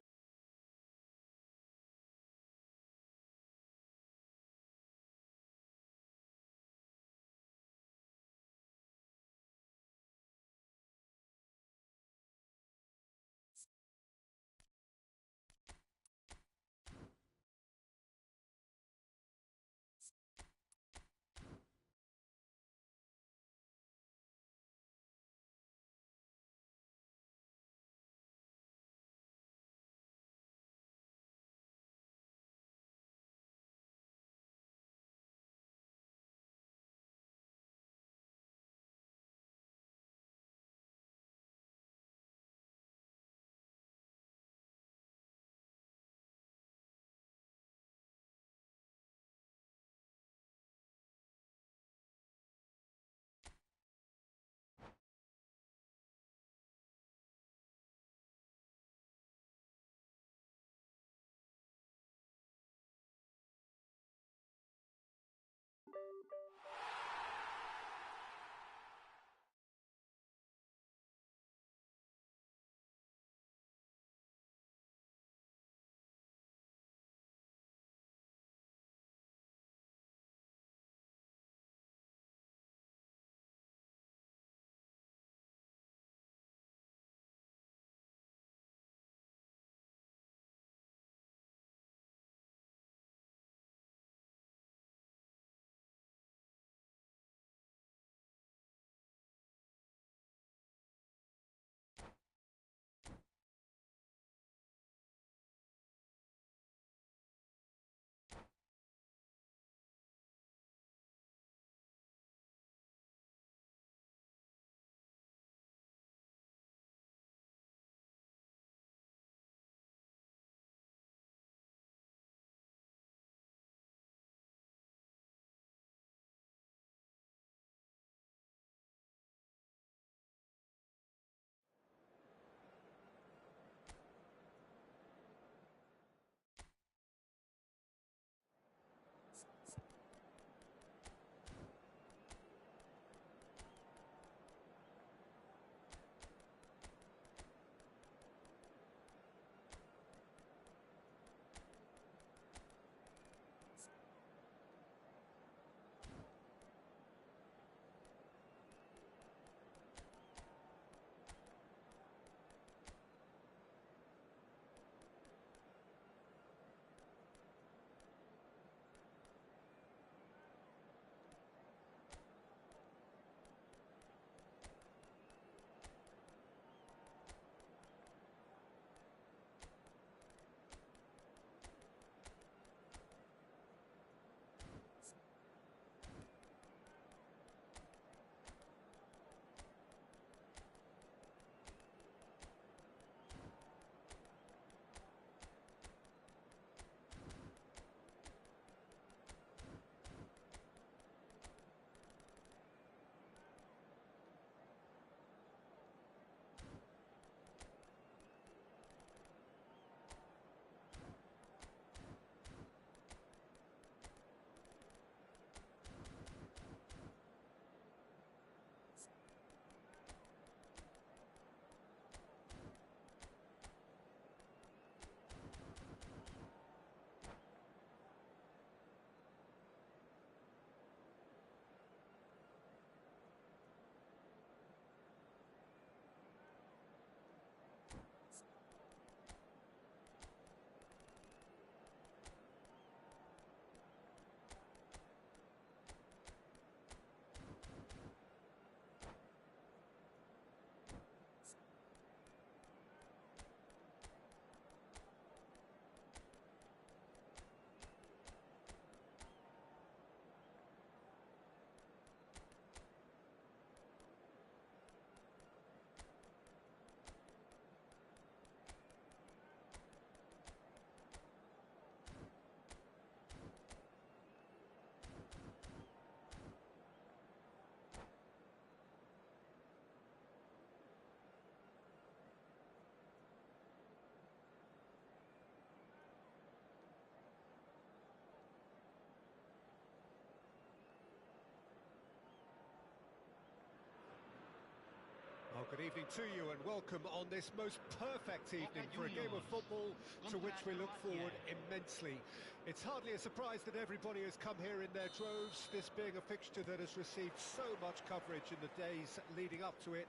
Well, good evening to you and welcome on this most perfect evening for a game of football to which we look forward immensely. It's hardly a surprise that everybody has come here in their droves, this being a fixture that has received so much coverage in the days leading up to it.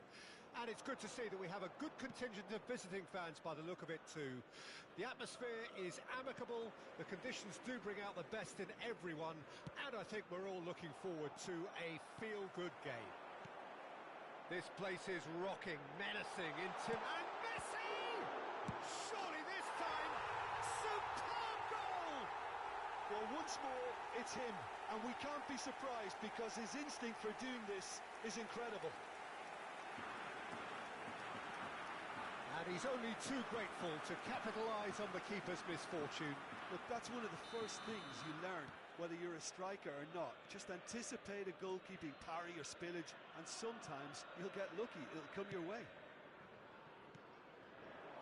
And it's good to see that we have a good contingent of visiting fans by the look of it too. The atmosphere is amicable, the conditions do bring out the best in everyone, and I think we're all looking forward to a feel-good game. This place is rocking, menacing, and Messi! Surely this time, superb goal! Well, once more, it's him, and we can't be surprised because his instinct for doing this is incredible. And he's only too grateful to capitalise on the keeper's misfortune. Look, that's one of the first things you learn, whether you're a striker or not. Just anticipate a goalkeeping parry or spillage, and sometimes you'll get lucky, it'll come your way.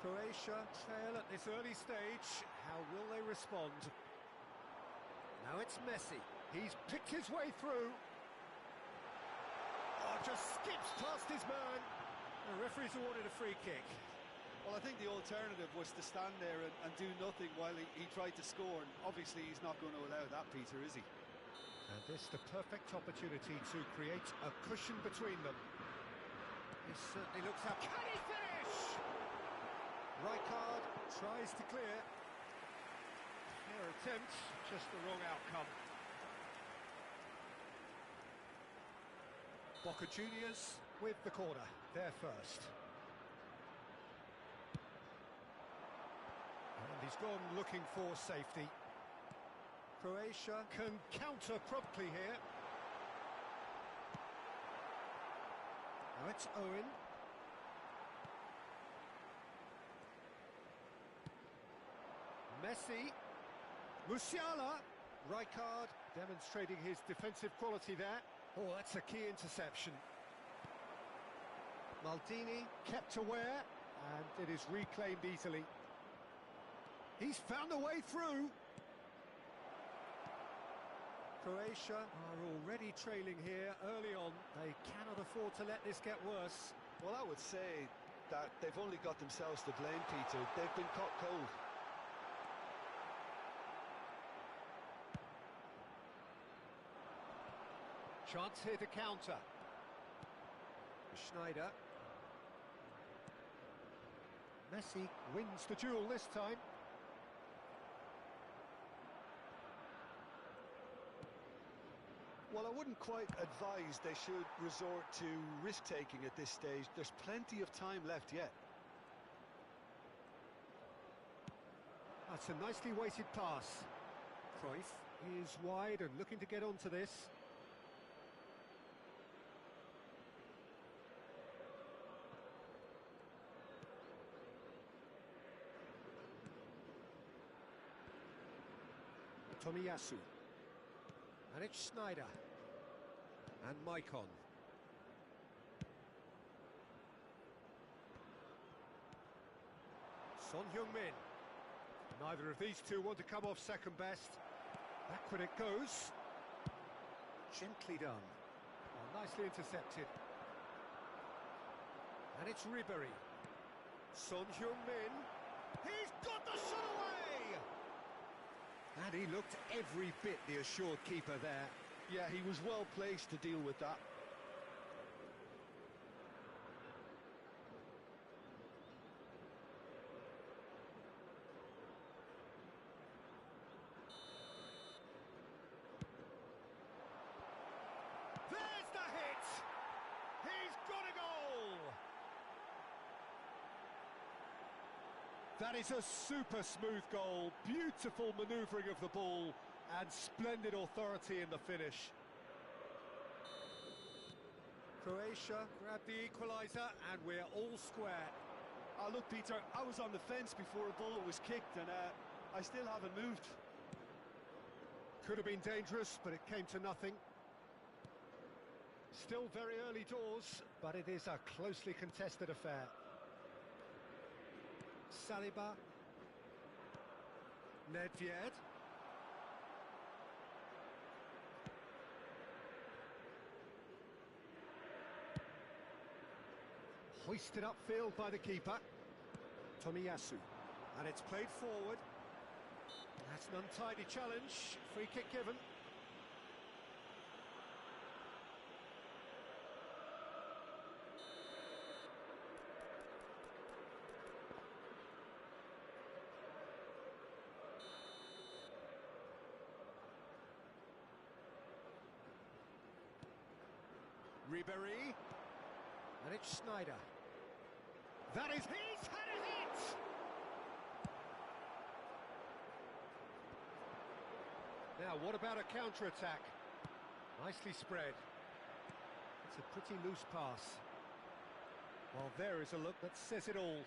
Croatia trail at this early stage. How will they respond? Now it's Messi. He's picked his way through. Oh, just skips past his man. The referee's awarded a free kick. Well, I think the alternative was to stand there and do nothing while he tried to score, and obviously he's not going to allow that, Peter, is he? And this the perfect opportunity to create a cushion between them. He certainly looks out. Can he finish? Rijkaard tries to clear. Fair attempt, just the wrong outcome. Boca Juniors with the corner, there first. And he's gone looking for safety. Croatia can counter promptly here. Now it's Owen. Messi. Musiala. Rijkaard demonstrating his defensive quality there. Oh, that's a key interception. Maldini kept aware, and it is reclaimed easily. He's found a way through. Croatia are already trailing here early on. They cannot afford to let this get worse. Well, I would say that they've only got themselves to blame, Peter. They've been caught cold. Chance here to counter. Schneider. Messi wins the duel this time. Well, I wouldn't quite advise they should resort to risk-taking at this stage. There's plenty of time left yet. That's a nicely weighted pass. Cruyff is wide and looking to get onto this. Tomiyasu. And it's Schneider. And Maicon. Son Heung-min. Neither of these two want to come off second best. Backward it goes. Gently done. Oh, nicely intercepted. And it's Ribéry. Son Heung-min. He's got the shot away! And he looked every bit the assured keeper there. Yeah, he was well placed to deal with that. There's the hit! He's got a goal! That is a super smooth goal, beautiful manoeuvring of the ball and splendid authority in the finish. Croatia grabbed the equaliser and we're all square. Look, Peter, I was on the fence before a ball was kicked and I still haven't moved. Could have been dangerous, but it came to nothing. Still very early doors, but it is a closely contested affair. Saliba. Nedved. Hoisted upfield by the keeper. Tomiyasu. And it's played forward. That's an untidy challenge. Free kick given. Ribery, and it's Schneider. That is, he's had a hit! Now, what about a counter-attack? Nicely spread. It's a pretty loose pass. Well, there is a look that says it all.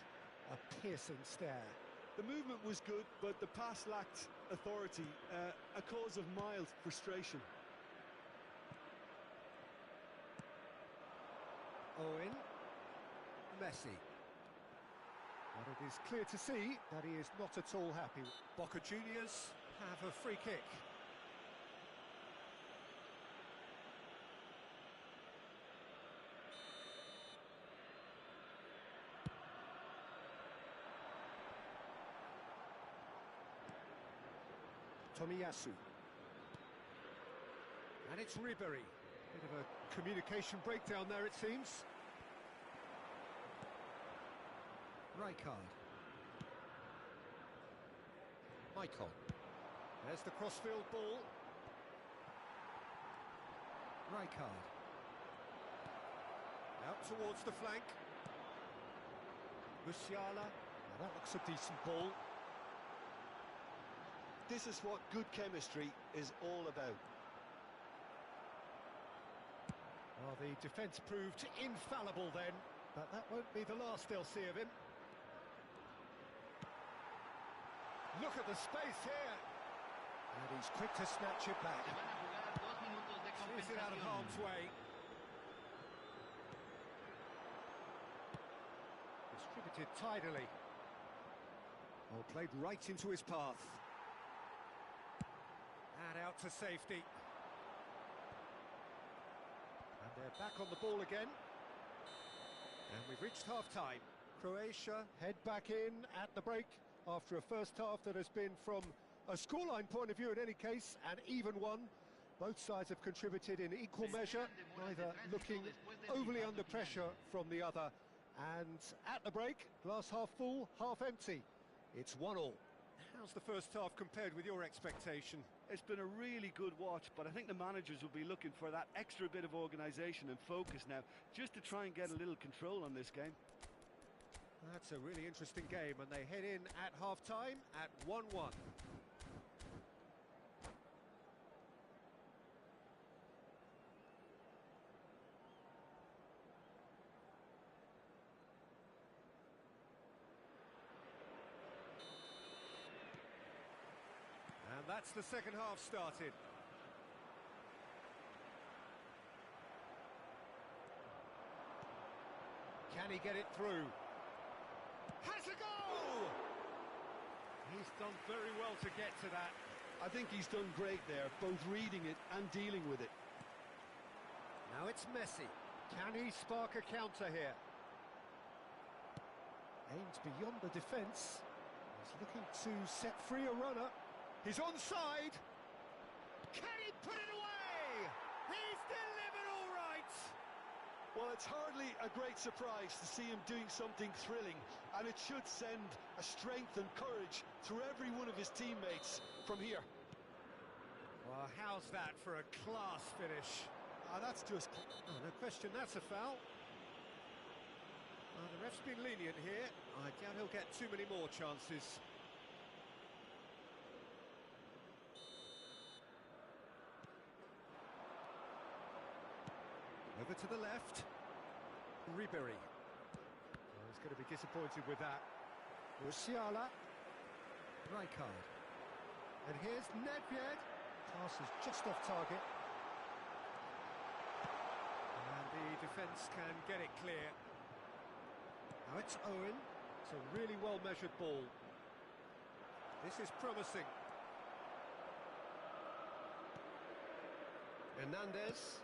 A piercing stare. The movement was good, but the pass lacked authority, a cause of mild frustration. Owen, Messi. But it is clear to see that he is not at all happy. Boca Juniors have a free kick. Tomiyasu. And it's Ribery. Bit of a communication breakdown there, it seems. Rijkaard. Maicon. There's the crossfield ball. Rijkaard. Out towards the flank. Musiala. Now that looks a decent ball. This is what good chemistry is all about. Well, the defence proved infallible then, but that won't be the last they'll see of him. Look at the space here. And he's quick to snatch it back. Clears it out of harm's way. Distributed tidily. Oh, played right into his path. And out to safety. And they're back on the ball again. And we've reached half-time. Croatia head back in at the break after a first half that has been, from a scoreline point of view in any case, an even one. Both sides have contributed in equal measure, neither looking overly under pressure from the other. And at the break, glass half full, half empty. It's 1-1. How's the first half compared with your expectation? It's been a really good watch, but I think the managers will be looking for that extra bit of organisation and focus now, just to try and get a little control on this game. That's a really interesting game, and they head in at half-time at 1-1. And that's the second half started. Can he get it through? Has a goal! He's done very well to get to that. I think he's done great there, both reading it and dealing with it. Now it's Messi. Can he spark a counter here? Aims beyond the defence. He's looking to set free a runner. He's onside. Can he put it away? He's delivered all right. Well, it's hardly a great surprise to see him doing something thrilling, and it should send a strength and courage through every one of his teammates from here. Well, how's that for a class finish? That's just... Oh, no question, that's a foul. The ref's been lenient here. I doubt he'll get too many more chances. Over to the left. Ribery. Oh, he's going to be disappointed with that. Musiala. Rijkaard. And here's Nedved. Pass is just off target. And the defence can get it clear. Now it's Owen. It's a really well-measured ball. This is promising. Hernandez.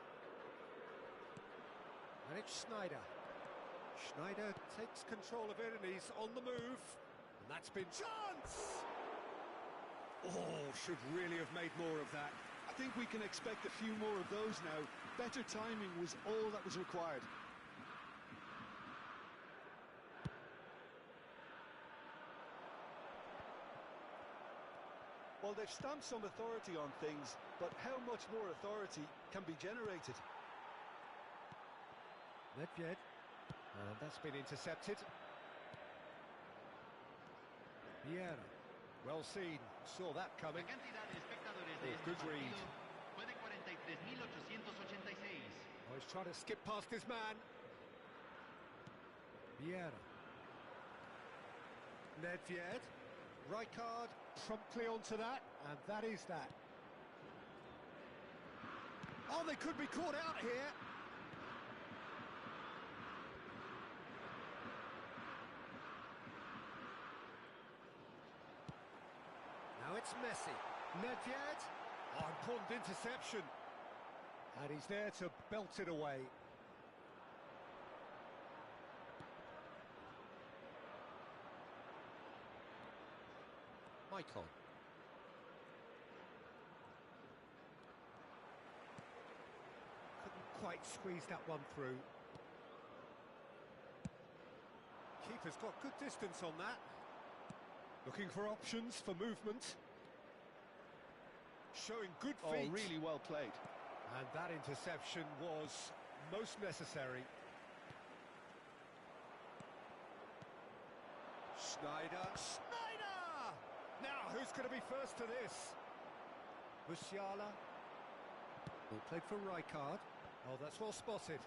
And it's Schneider. Schneider takes control of it and he's on the move. And that's been chance! Oh, should really have made more of that. I think we can expect a few more of those now. Better timing was all that was required. Well, they've stamped some authority on things, but how much more authority can be generated? Nedved. And that's been intercepted. Vieira. Well seen. Saw that coming. Oh, good read. Oh, he's trying to skip past his man. Vieira. Nedved. Rijkaard promptly onto that, and that is that. Oh, they could be caught out here. Now it's Messi. Nedved. Oh, important interception. And he's there to belt it away. Maicon. Couldn't quite squeeze that one through. Keeper's got good distance on that. Looking for options for movement. Showing good feet. Oh, really well played. And that interception was most necessary. Schneider. Schneider! Now, who's going to be first to this? Musiala. Ball played for Rijkaard. Oh, that's well spotted.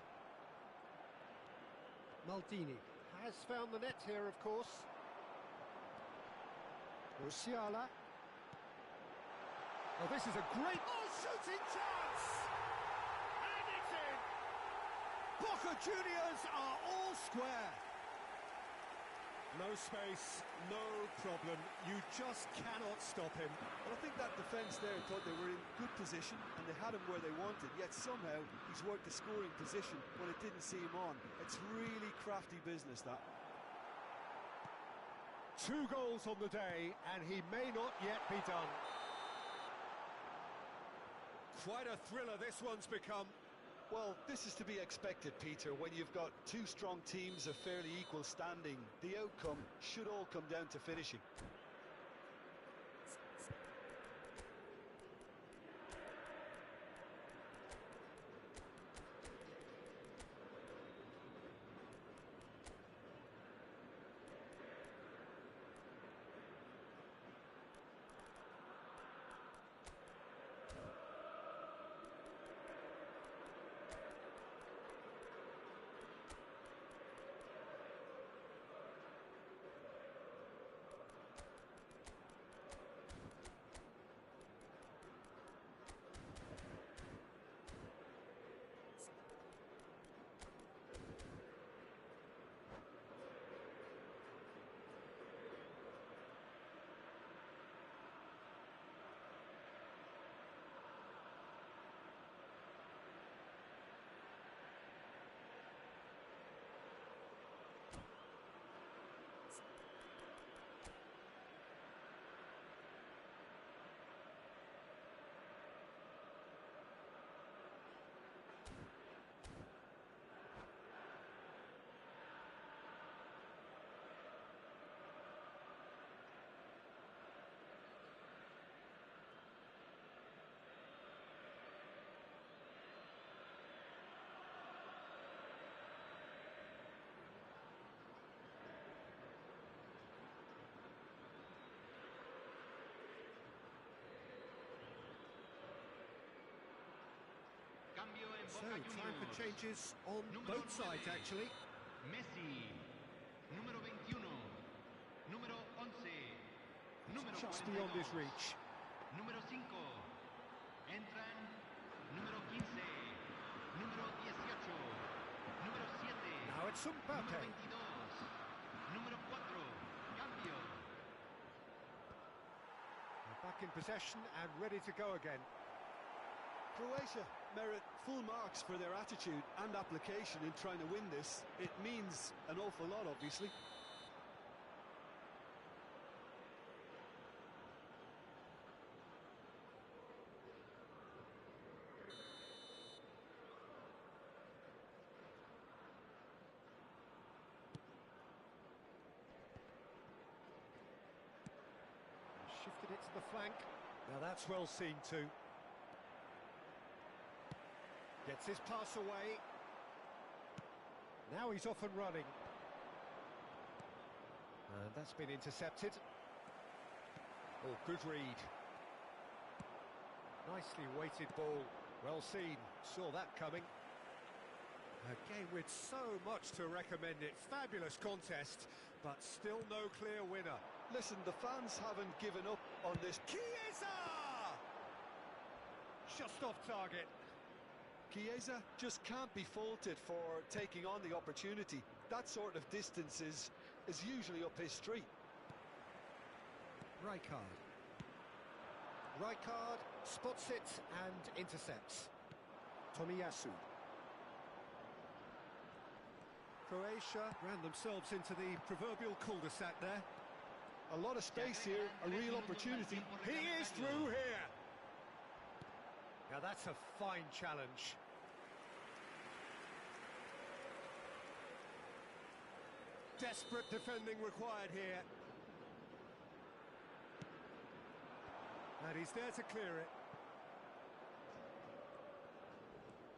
Maldini has found the net here, of course. Musiala. Oh, this is a great... Oh, shooting chance! And it's in! Boca Juniors are all square. No space, no problem. You just cannot stop him. Well, I think that defence there thought they were in good position and they had him where they wanted, yet somehow he's worked the scoring position when it didn't see him on. It's really crafty business, that. 2 goals on the day, and he may not yet be done. Quite a thriller this one's become. Well, this is to be expected, Peter, when you've got 2 strong teams of fairly equal standing. The outcome should all come down to finishing. So, time for changes on both sides, actually. Messi, número 21, número 11, número Just beyond his reach. número 5, entran número 15, número 18, número 7, Now it's número Mbappe. 22, número 4, cambio. Back in possession and ready to go again. Croatia merit full marks for their attitude and application in trying to win this. It means an awful lot, obviously. Shifted it to the flank. Now that's well seen too. Gets his pass away. Now he's off and running. And that's been intercepted. Oh, good read. Nicely weighted ball. Well seen. Saw that coming. A game with so much to recommend it. Fabulous contest, but still no clear winner. Listen, the fans haven't given up on this. Chiesa! Just off target. Chiesa just can't be faulted for taking on the opportunity. That sort of distance is usually up his street. Rijkaard. Rijkaard spots it and intercepts. Tomiyasu. Croatia ran themselves into the proverbial cul-de-sac there. A lot of space here, a real opportunity. He is through here. Now that's a fine challenge. Desperate defending required here. And he's there to clear it.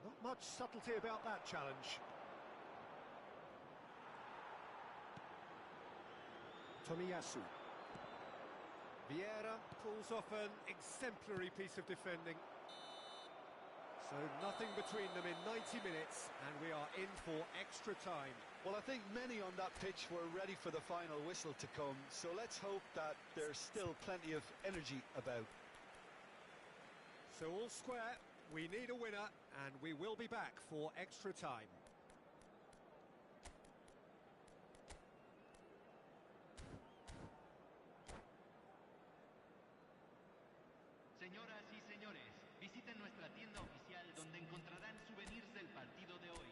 Not much subtlety about that challenge. Tomiyasu. Vieira pulls off an exemplary piece of defending. So nothing between them in 90 minutes, and we are in for extra time. Well, I think many on that pitch were ready for the final whistle to come, so let's hope that there's still plenty of energy about. So all square, we need a winner, and we will be back for extra time. Señoras y señores, visiten nuestra tienda oficial donde encontrarán souvenirs del partido de hoy.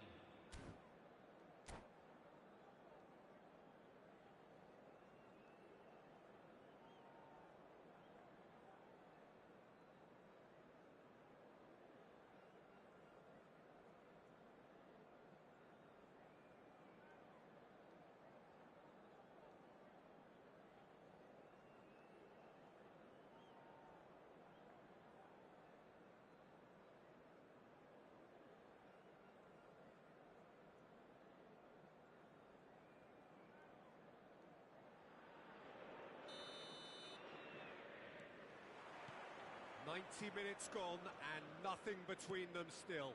"90 minutes gone and nothing between them still."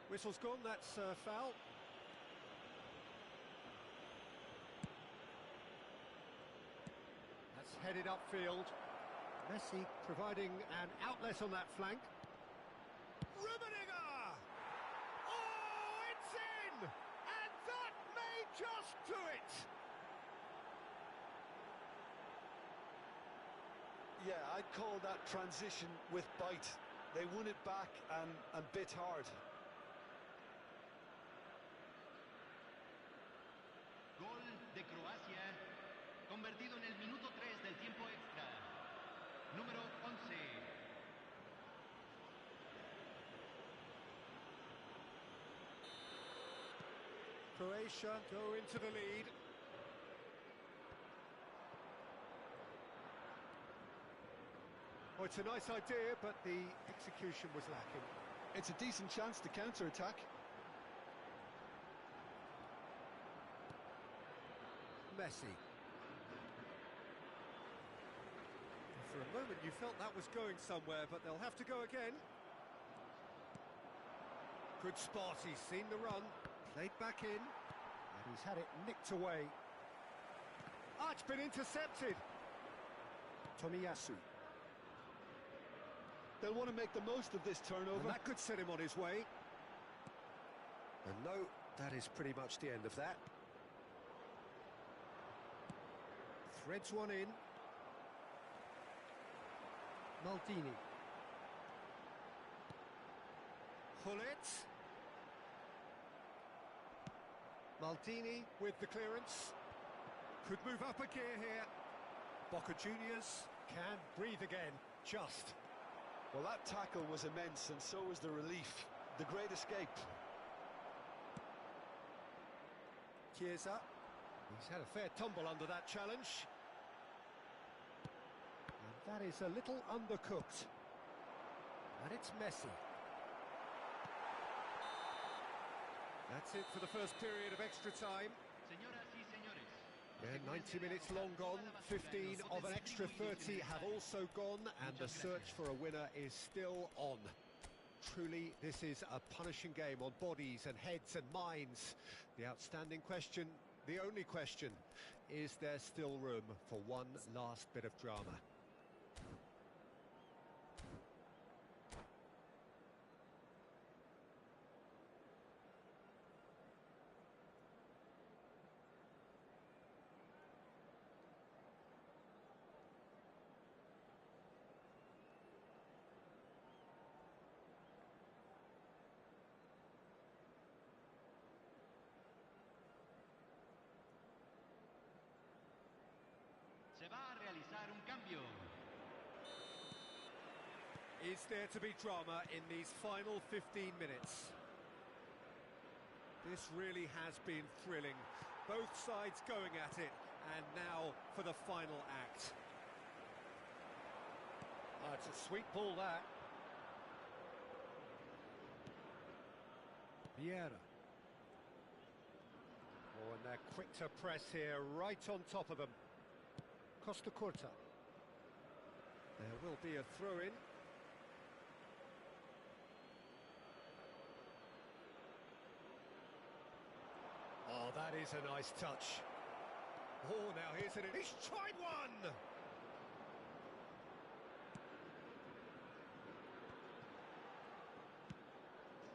Whistle's gone, that's foul. That's headed upfield. Messi providing an outlet on that flank. Rummenigge! Oh, it's in! And that may just do it! Yeah, I'd call that transition with bite. They won it back and bit hard. Gol de Croacia, convertido en el minuto 3 del tiempo extra. Número 11. Croatia go into the lead. Oh, it's a nice idea, but the execution was lacking. It's a decent chance to counter-attack. Messi. For a moment you felt that was going somewhere, but they'll have to go again. Good spot, he's seen the run, played back in, and he's had it nicked away. Ah, it's been intercepted. Tomiyasu. They'll want to make the most of this turnover. And that could set him on his way. And no, that is pretty much the end of that. Threads one in. Maldini. pull it. Maldini with the clearance. Could move up a gear here. Boca Juniors can breathe again, just. Well, that tackle was immense, and so was the relief. The great escape. Chiesa. He's had a fair tumble under that challenge. And that is a little undercooked. And it's Messi. That's it for the first period of extra time. Señoras y señores. Yeah, 90 minutes long gone, 15 of an extra 30 have also gone, and the search for a winner is still on. Truly, this is a punishing game on bodies and heads and minds. The outstanding question, the only question, is there still room for one last bit of drama? Se va a realizar un cambio. Is there to be drama in these final 15 minutes? This really has been thrilling. Both sides going at it, and now for the final act. Oh, it's a sweet ball, that. Vieira. Oh, and they're quick to press here, right on top of them. Costa Curta. There will be a throw-in. Oh, that is a nice touch. Oh, now here's it. He's tried one!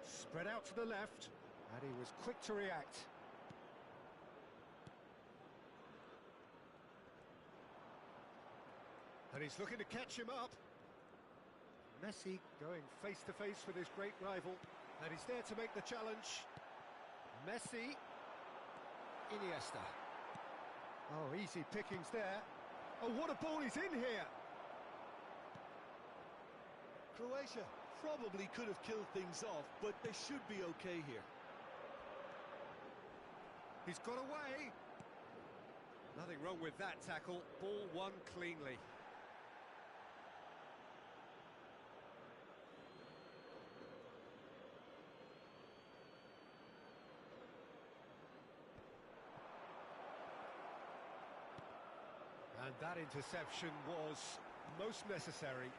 Spread out to the left, and he was quick to react. And he's looking to catch him up. Messi going face-to-face with his great rival, and he's there to make the challenge. Messi. Iniesta. Oh, easy pickings there. Oh, what a ball, he's in here! Croatia probably could have killed things off, but they should be okay here. He's got away. Nothing wrong with that tackle. Ball won cleanly. And that interception was most necessary.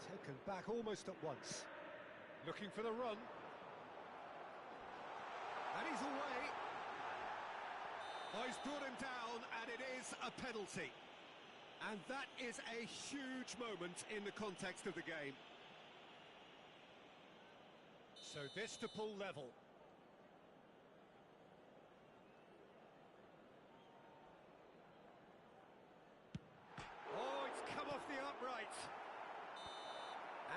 Taken back almost at once. Looking for the run. And he's away. Oh, he's brought him down, and it is a penalty. And that is a huge moment in the context of the game. So this to pull level. Oh, it's come off the upright.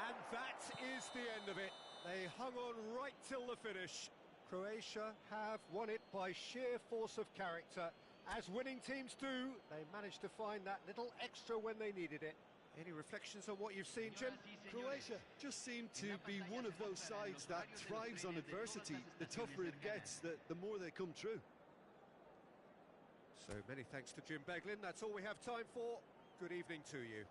And that is the end of it. They hung on right till the finish. Croatia have won it by sheer force of character. As winning teams do, they managed to find that little extra when they needed it. Any reflections on what you've seen, Jim? Croatia just seem to be one of those sides that thrives on adversity. The tougher it gets, the more they come through. So many thanks to Jim Beglin. That's all we have time for. Good evening to you.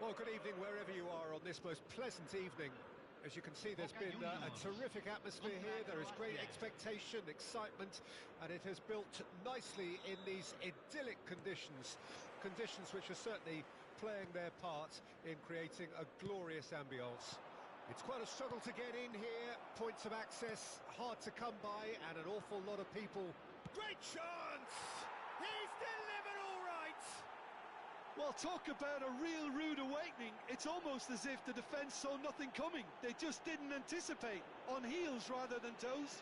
Well, good evening wherever you are on this most pleasant evening. As you can see, there's been a terrific atmosphere here. There is great expectation, excitement, and it has built nicely in these idyllic conditions. Conditions which are certainly playing their part in creating a glorious ambience. It's quite a struggle to get in here. Points of access hard to come by, and an awful lot of people. Great chance! He's delivered all right! Well, talk about a real rude awakening. It's almost as if the defence saw nothing coming. They just didn't anticipate. On heels rather than toes.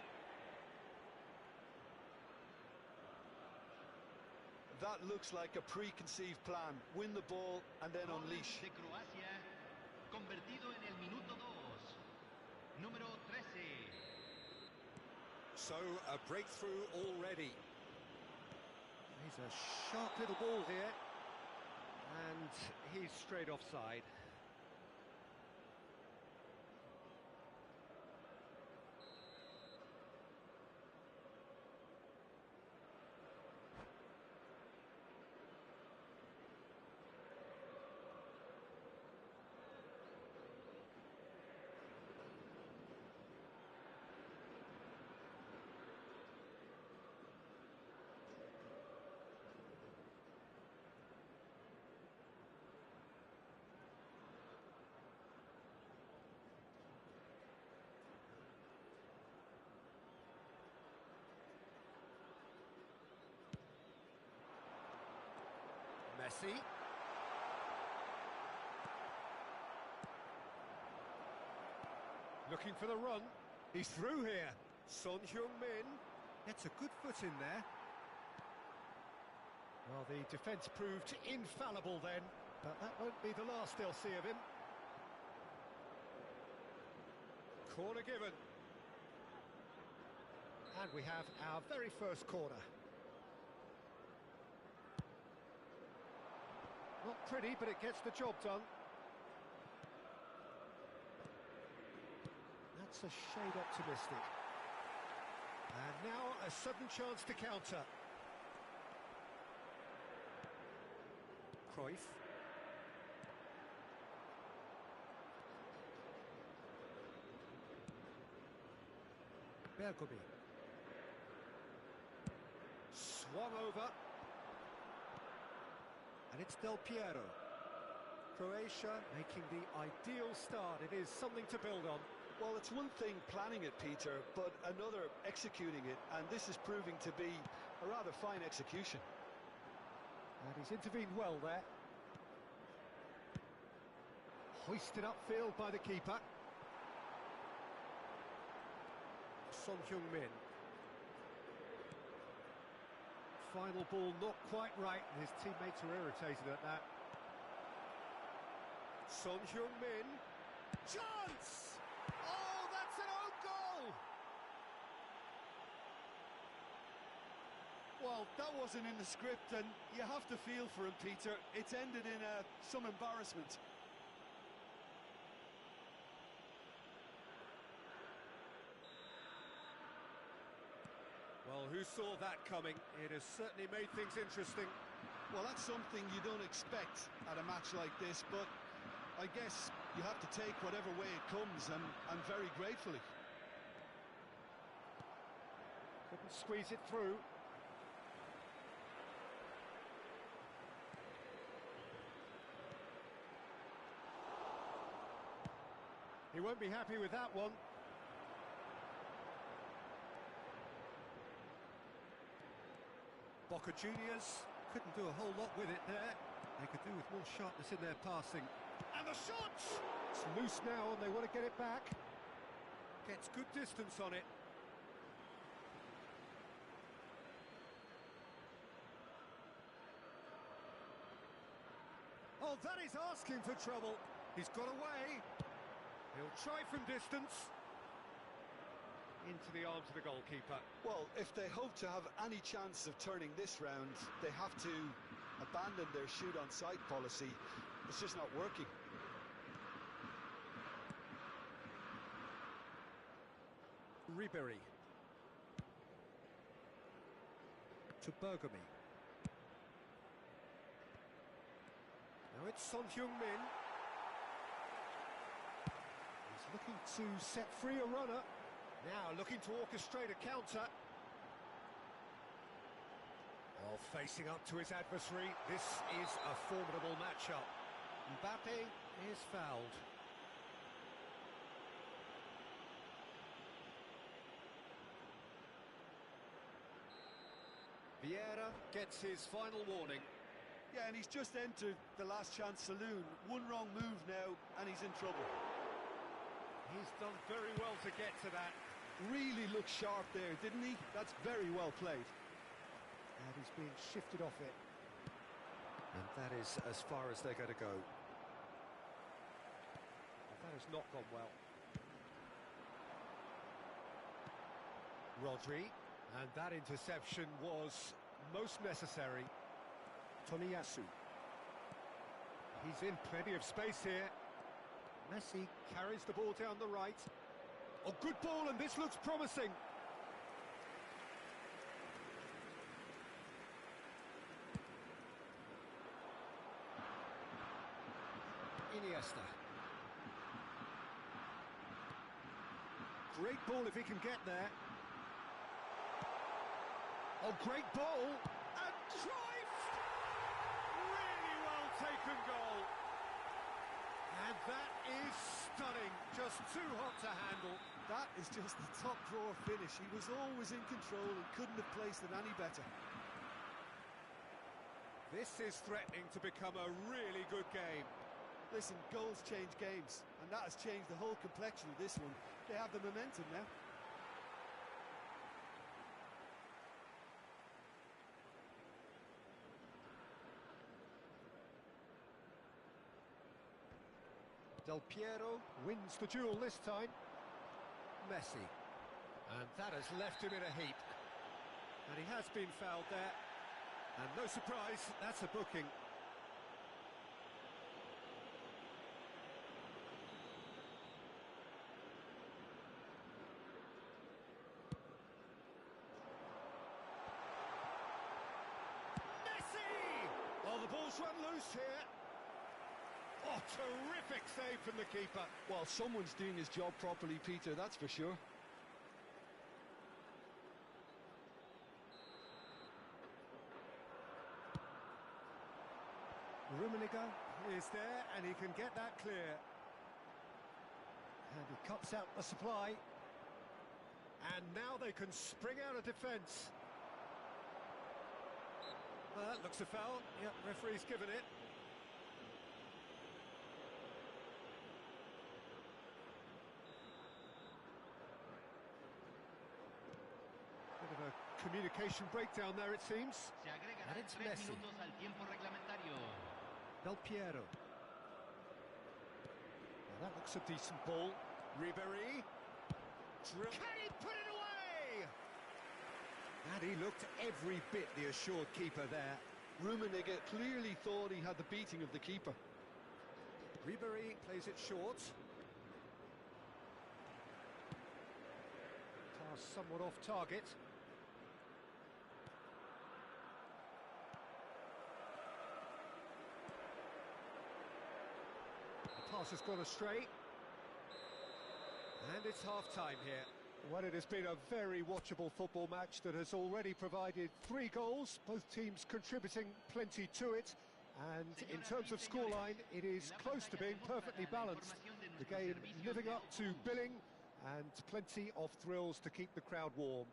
That looks like a preconceived plan. Win the ball and then unleash. De Croacia, convertido en el minuto 2. Número 13. So, a breakthrough already. He's a sharp little ball here. And he's straight offside. Messi. Looking for the run. He's through here. Son Heung-min gets a good foot in there. Well, the defence proved infallible then, but that won't be the last they'll see of him. Corner given. And we have our very first corner. Not pretty, but it gets the job done. That's a shade optimistic. And now a sudden chance to counter. Cruyff. Bergomi. Swung over. And it's Del Piero. Croatia making the ideal start. It is something to build on. Well, it's one thing planning it, Peter, but another executing it, and this is proving to be a rather fine execution. And he's intervened well there. Hoisted upfield by the keeper. Son Heung-min. Final ball not quite right, and his teammates are irritated at that. Son Heung-min. Chance! Oh, that's an own goal! Well, that wasn't in the script, and you have to feel for him, Peter. It's ended in some embarrassment. Well, who saw that coming? It has certainly made things interesting. Well, that's something you don't expect at a match like this, but I guess you have to take whatever way it comes, and very gratefully. Couldn't squeeze it through. He won't be happy with that one. Boca Juniors couldn't do a whole lot with it there. They could do with more sharpness in their passing. And the shot! It's loose now and they want to get it back. Gets good distance on it. Oh, that is asking for trouble. He's got away. He'll try from distance. Into the arms of the goalkeeper. Well, if they hope to have any chance of turning this round, they have to abandon their shoot-on-sight policy. It's just not working. Ribery. To Bergomi. Now it's Son Heung-min. looking to set free a runner. Now looking to orchestrate a counter. While facing up to his adversary, this is a formidable matchup. Mbappe is fouled. Vieira gets his final warning. Yeah, and he's just entered the last chance saloon. One wrong move now, and he's in trouble. He's done very well to get to that. Really looked sharp there, didn't he? That's very well played. And he's being shifted off it. And that is as far as they're going to go. That has not gone well. Rodri, and that interception was most necessary. Toniyasu. He's in plenty of space here. Messi carries the ball down the right. Oh, good ball, and this looks promising. Iniesta. Great ball if he can get there. Oh, great ball. And Cruyff! Really well taken goal. And that is stunning. Just too hot to handle. That is just the top drawer finish. He was always in control and couldn't have placed it any better. This is threatening to become a really good game. Listen, goals change games, and that has changed the whole complexion of this one. They have the momentum now. Del Piero wins the duel this time. Messi. And that has left him in a heap. And he has been fouled there. And no surprise, that's a booking. Messi! Oh, the ball's run loose here. Oh, terrific save from the keeper. Well, someone's doing his job properly, Peter, that's for sure. Rummenigge is there, and he can get that clear. And he cuts out the supply. And now they can spring out of defence. Well, that looks a foul. Yep, referee's given it. Bit of a communication breakdown there, it seems. Se agregará And it's 3 Messi. minutos al tiempo reglamentario. Del Piero. Now that looks a decent ball. Ribéry. Can he put it away? And he looked every bit the assured keeper there. Rummenigge clearly thought he had the beating of the keeper. Ribéry plays it short. Pass somewhat off target. The pass has gone astray. And it's half-time here. Well, it has been a very watchable football match that has already provided 3 goals, both teams contributing plenty to it. And in terms of scoreline, it is close to being perfectly balanced. The game living up to billing and plenty of thrills to keep the crowd warm.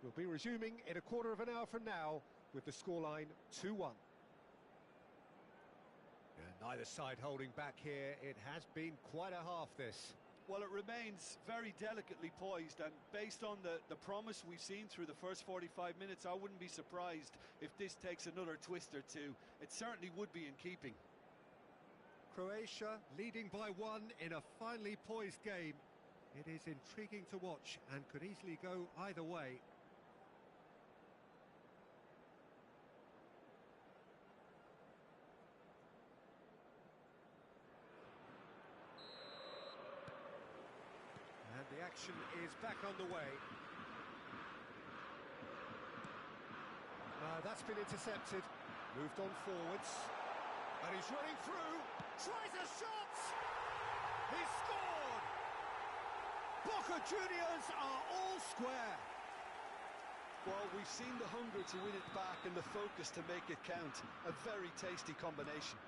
We'll be resuming in a quarter of an hour from now with the scoreline 2-1. Neither side holding back here. It has been quite a half, this. Well, it remains very delicately poised, and based on the promise we've seen through the first 45 minutes, I wouldn't be surprised if this takes another twist or two. It certainly would be in keeping. Croatia leading by 1 in a finely poised game. It is intriguing to watch and could easily go either way. And the action is back underway. That's been intercepted. Moved on forwards. And he's running through. Tries a shot! He scored! Boca Juniors are all square. Well, we've seen the hunger to win it back and the focus to make it count. A very tasty combination.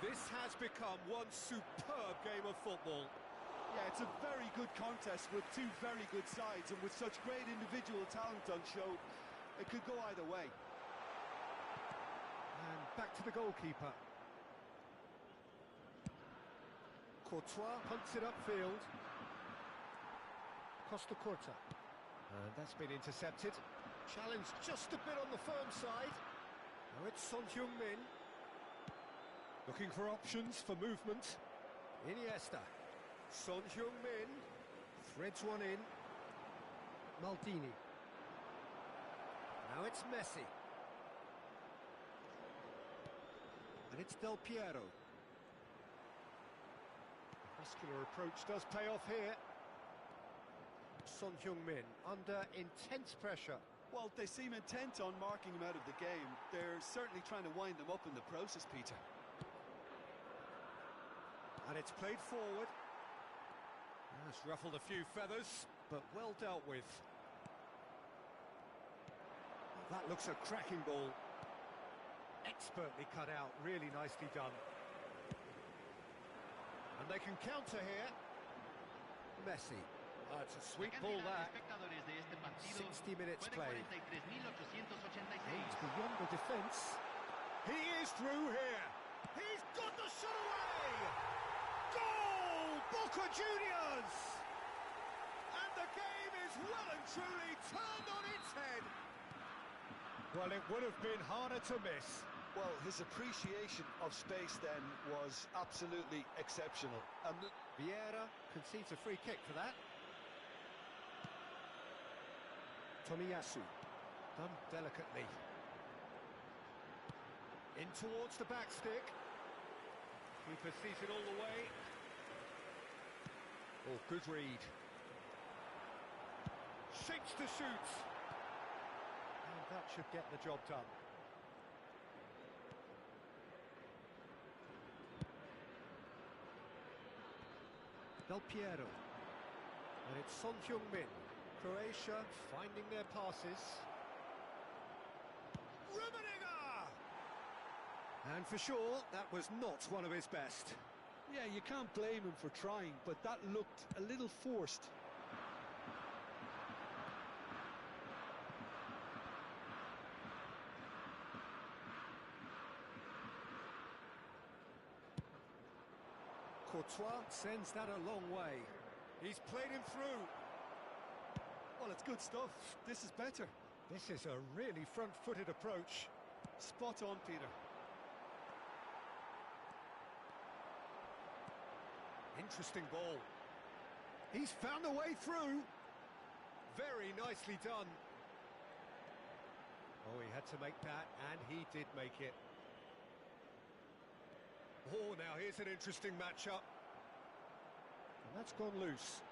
This has become one superb game of football. Yeah, it's a very good contest with two very good sides, and with such great individual talent on show, it could go either way. And back to the goalkeeper. Courtois punts it upfield. Costa Curta. And that's been intercepted. Challenge just a bit on the firm side. Now it's Son Heung-min. Looking for options for movement. Iniesta. Son Heung-min. Threads one in. Maldini. Now it's Messi. And it's Del Piero. Muscular approach does pay off here. Son Heung-min under intense pressure. Well, they seem intent on marking him out of the game. They're certainly trying to wind him up in the process, Peter. And it's played forward. That's ruffled a few feathers, but well dealt with. That looks a cracking ball. Expertly cut out, really nicely done. And they can counter here. Messi. Oh, it's a sweet ball that. 60 minutes played. Aims beyond the defence. He is through here. He's got the shot away! Goal! Boca Juniors! And the game is well and truly turned on its head. Well, it would have been harder to miss. Well, his appreciation of space then was absolutely exceptional. And Vieira concedes a free kick for that. Tomiyasu, done delicately. In towards the back stick. Keeper sees it all the way. Oh, good read. Shapes to shoot. And that should get the job done. Del Piero. And it's Son Heung-min. Croatia finding their passes. Rummenigge! And for sure, that was not one of his best. yeah, you can't blame him for trying, but that looked a little forced. Courtois sends that a long way. He's played him through. Well, it's good stuff. This is better. This is a really front-footed approach. Spot on, Peter. Interesting ball. He's found a way through. Very nicely done. Oh, he had to make that, and he did make it. Oh, now here's an interesting matchup. And that's gone loose.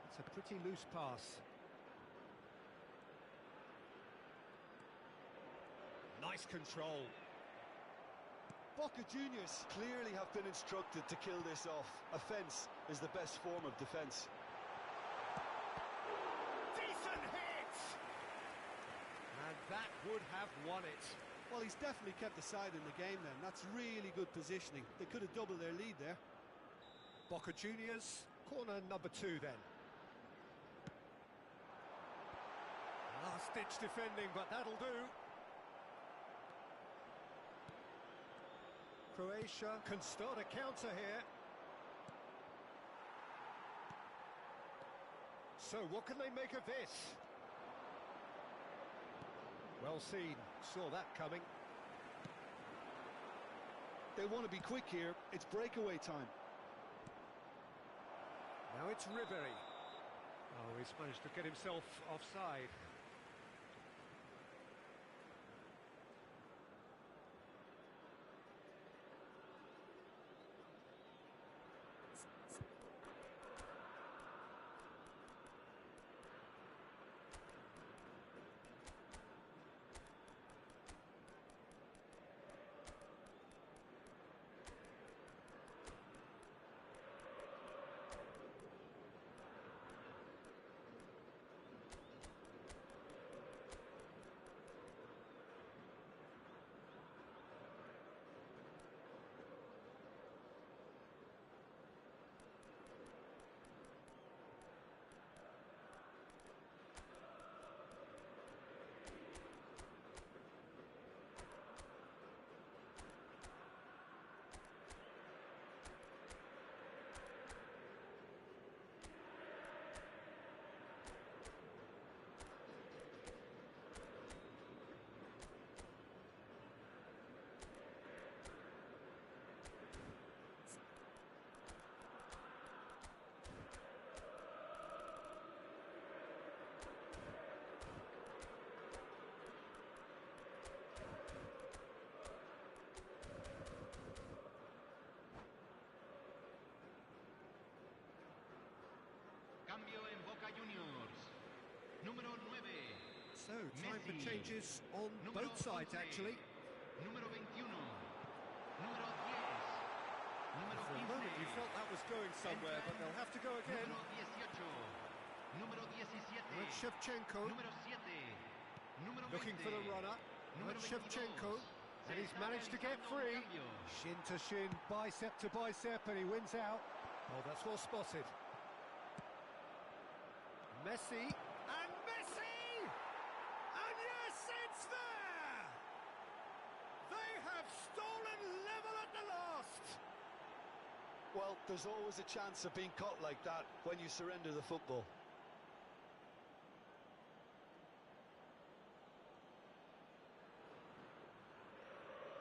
It's a pretty loose pass. Nice control. Boca Juniors Clearly have been instructed to kill this off. Offence is the best form of defence. Decent hit! And that would have won it. Well, he's definitely kept the side in the game then. That's really good positioning. They could have doubled their lead there. Boca Juniors, corner number 2 then. Last-ditch defending, but that'll do. Croatia can start a counter here. So what can they make of this? Well seen, saw that coming. They want to be quick here. It's breakaway time. Now it's Ribery. Oh, he's managed to get himself offside. So, time for Messi. changes on Número both sides, 11. actually. Número 21. Número 10. Número For a 15. moment you felt that was going somewhere, but they'll have to go again. Número 18. Número 17. And Shevchenko Número 7. Número 20. looking for the runner. Número And Shevchenko. 22. And he's Se está managed to get realizando un free. cambio. Shin to shin, bicep to bicep, and he wins out. Oh, that's well spotted. Messi. And Messi! And yes, it's there! They have stolen level at the last! Well, there's always a chance of being caught like that when you surrender the football.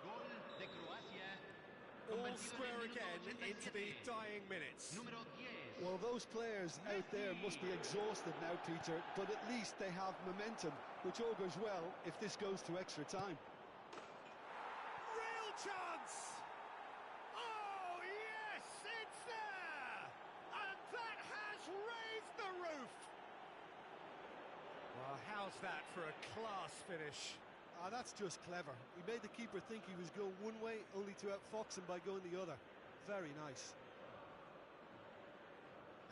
Gol de Croacia. All Convertido en el square minuto again into the 87. dying minutes. Número 10. Well, those players out there must be exhausted now, Peter, but at least they have momentum, which augurs well if this goes to extra time. Real chance! Oh, yes, it's there! And that has raised the roof! Well, how's that for a class finish? Ah, that's just clever. He made the keeper think he was going one way, only to outfox him by going the other. Very nice.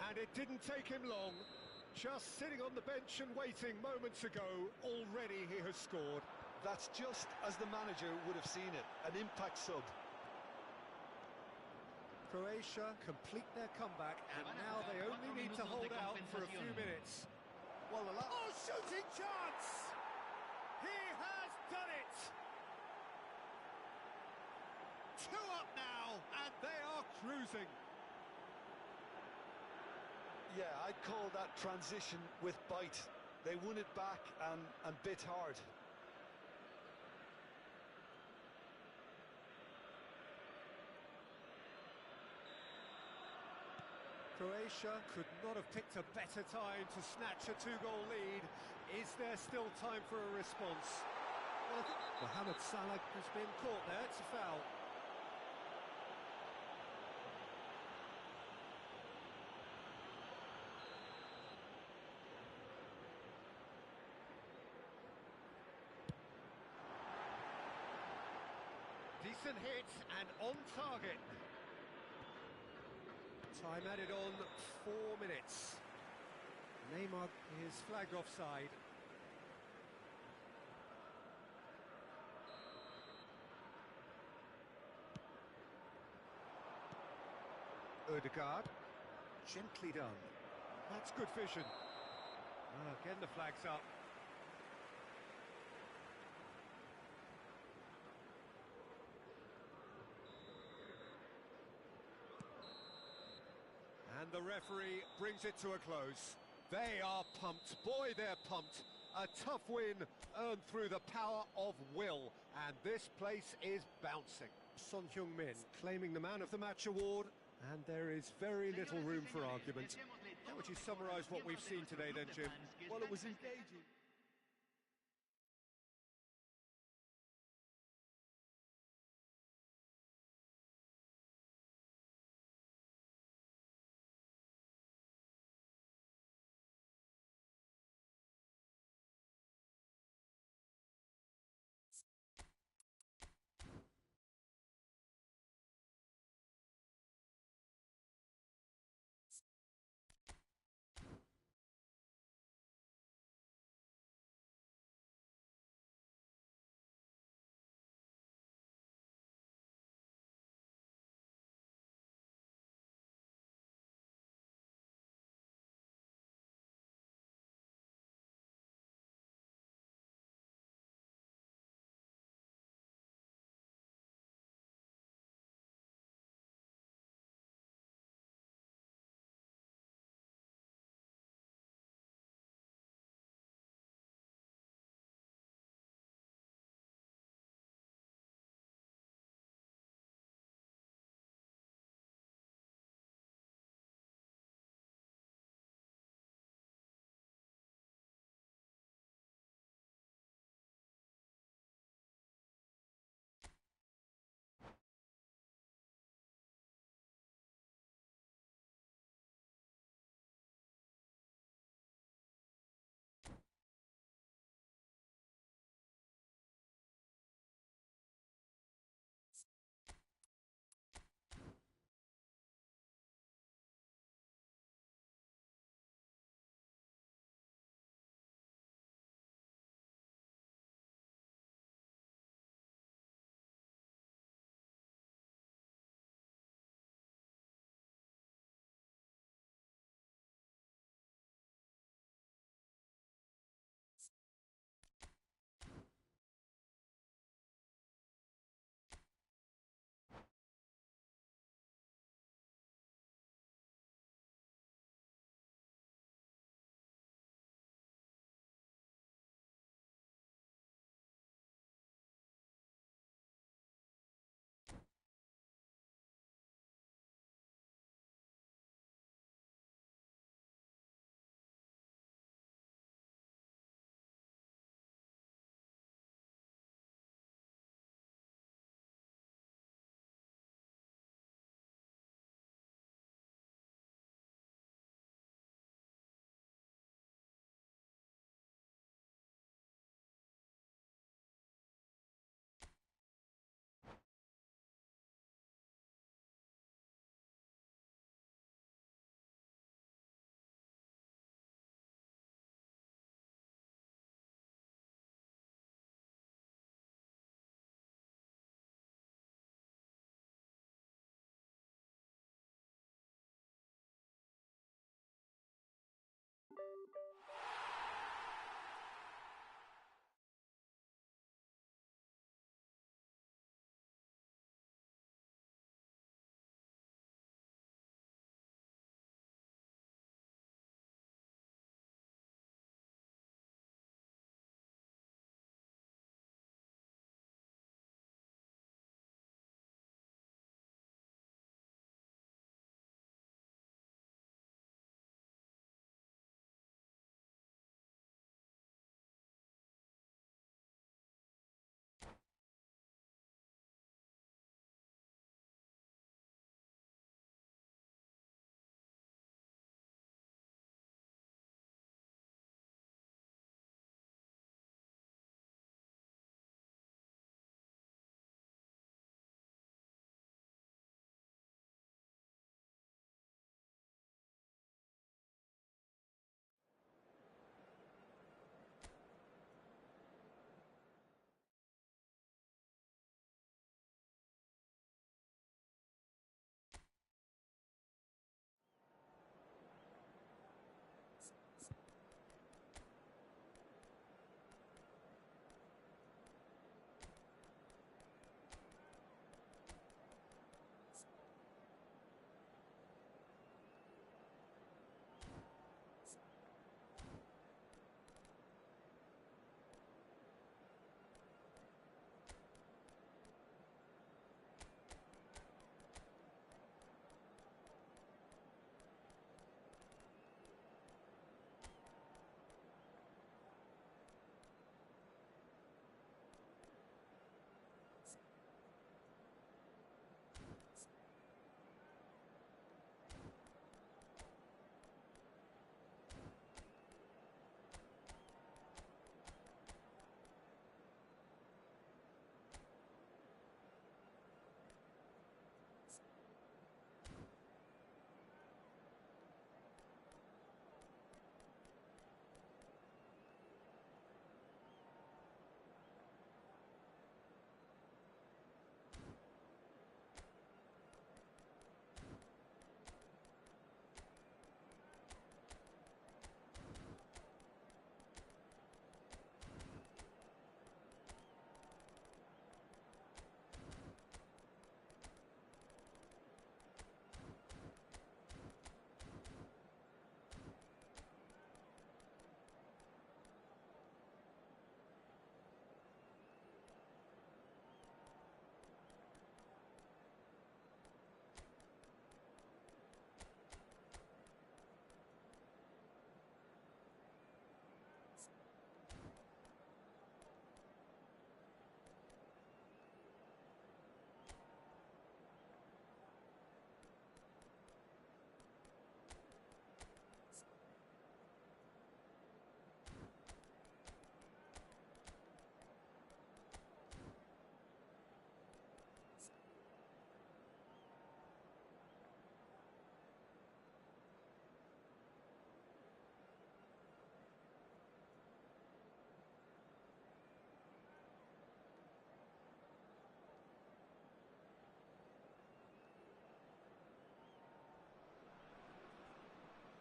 And it didn't take him long. Just sitting on the bench and waiting moments ago, already he has scored. That's just as the manager would have seen it, an impact sub. Croatia complete their comeback, and now they only need to hold out for a few minutes. Well, Oh, shooting chance! He has done it! 2 up now, and they are cruising. yeah, I'd call that transition with bite. They won it back and bit hard. Croatia could not have picked a better time to snatch a 2-goal lead. Is there still time for a response? Well, Mohamed Salah has been caught there. It's a foul. Decent hit and on target. Time added on 4 minutes. Neymar is flagged offside. Odegaard. Gently done. That's good vision. Again the flag's up. And the referee brings it to a close. They are pumped. Boy, they're pumped. A tough win earned through the power of will. And this place is bouncing. Son Heung-min claiming the Man of the Match award. And there is very little room for argument. How would you summarise what we've seen today then, Jim? Well, it was engaging.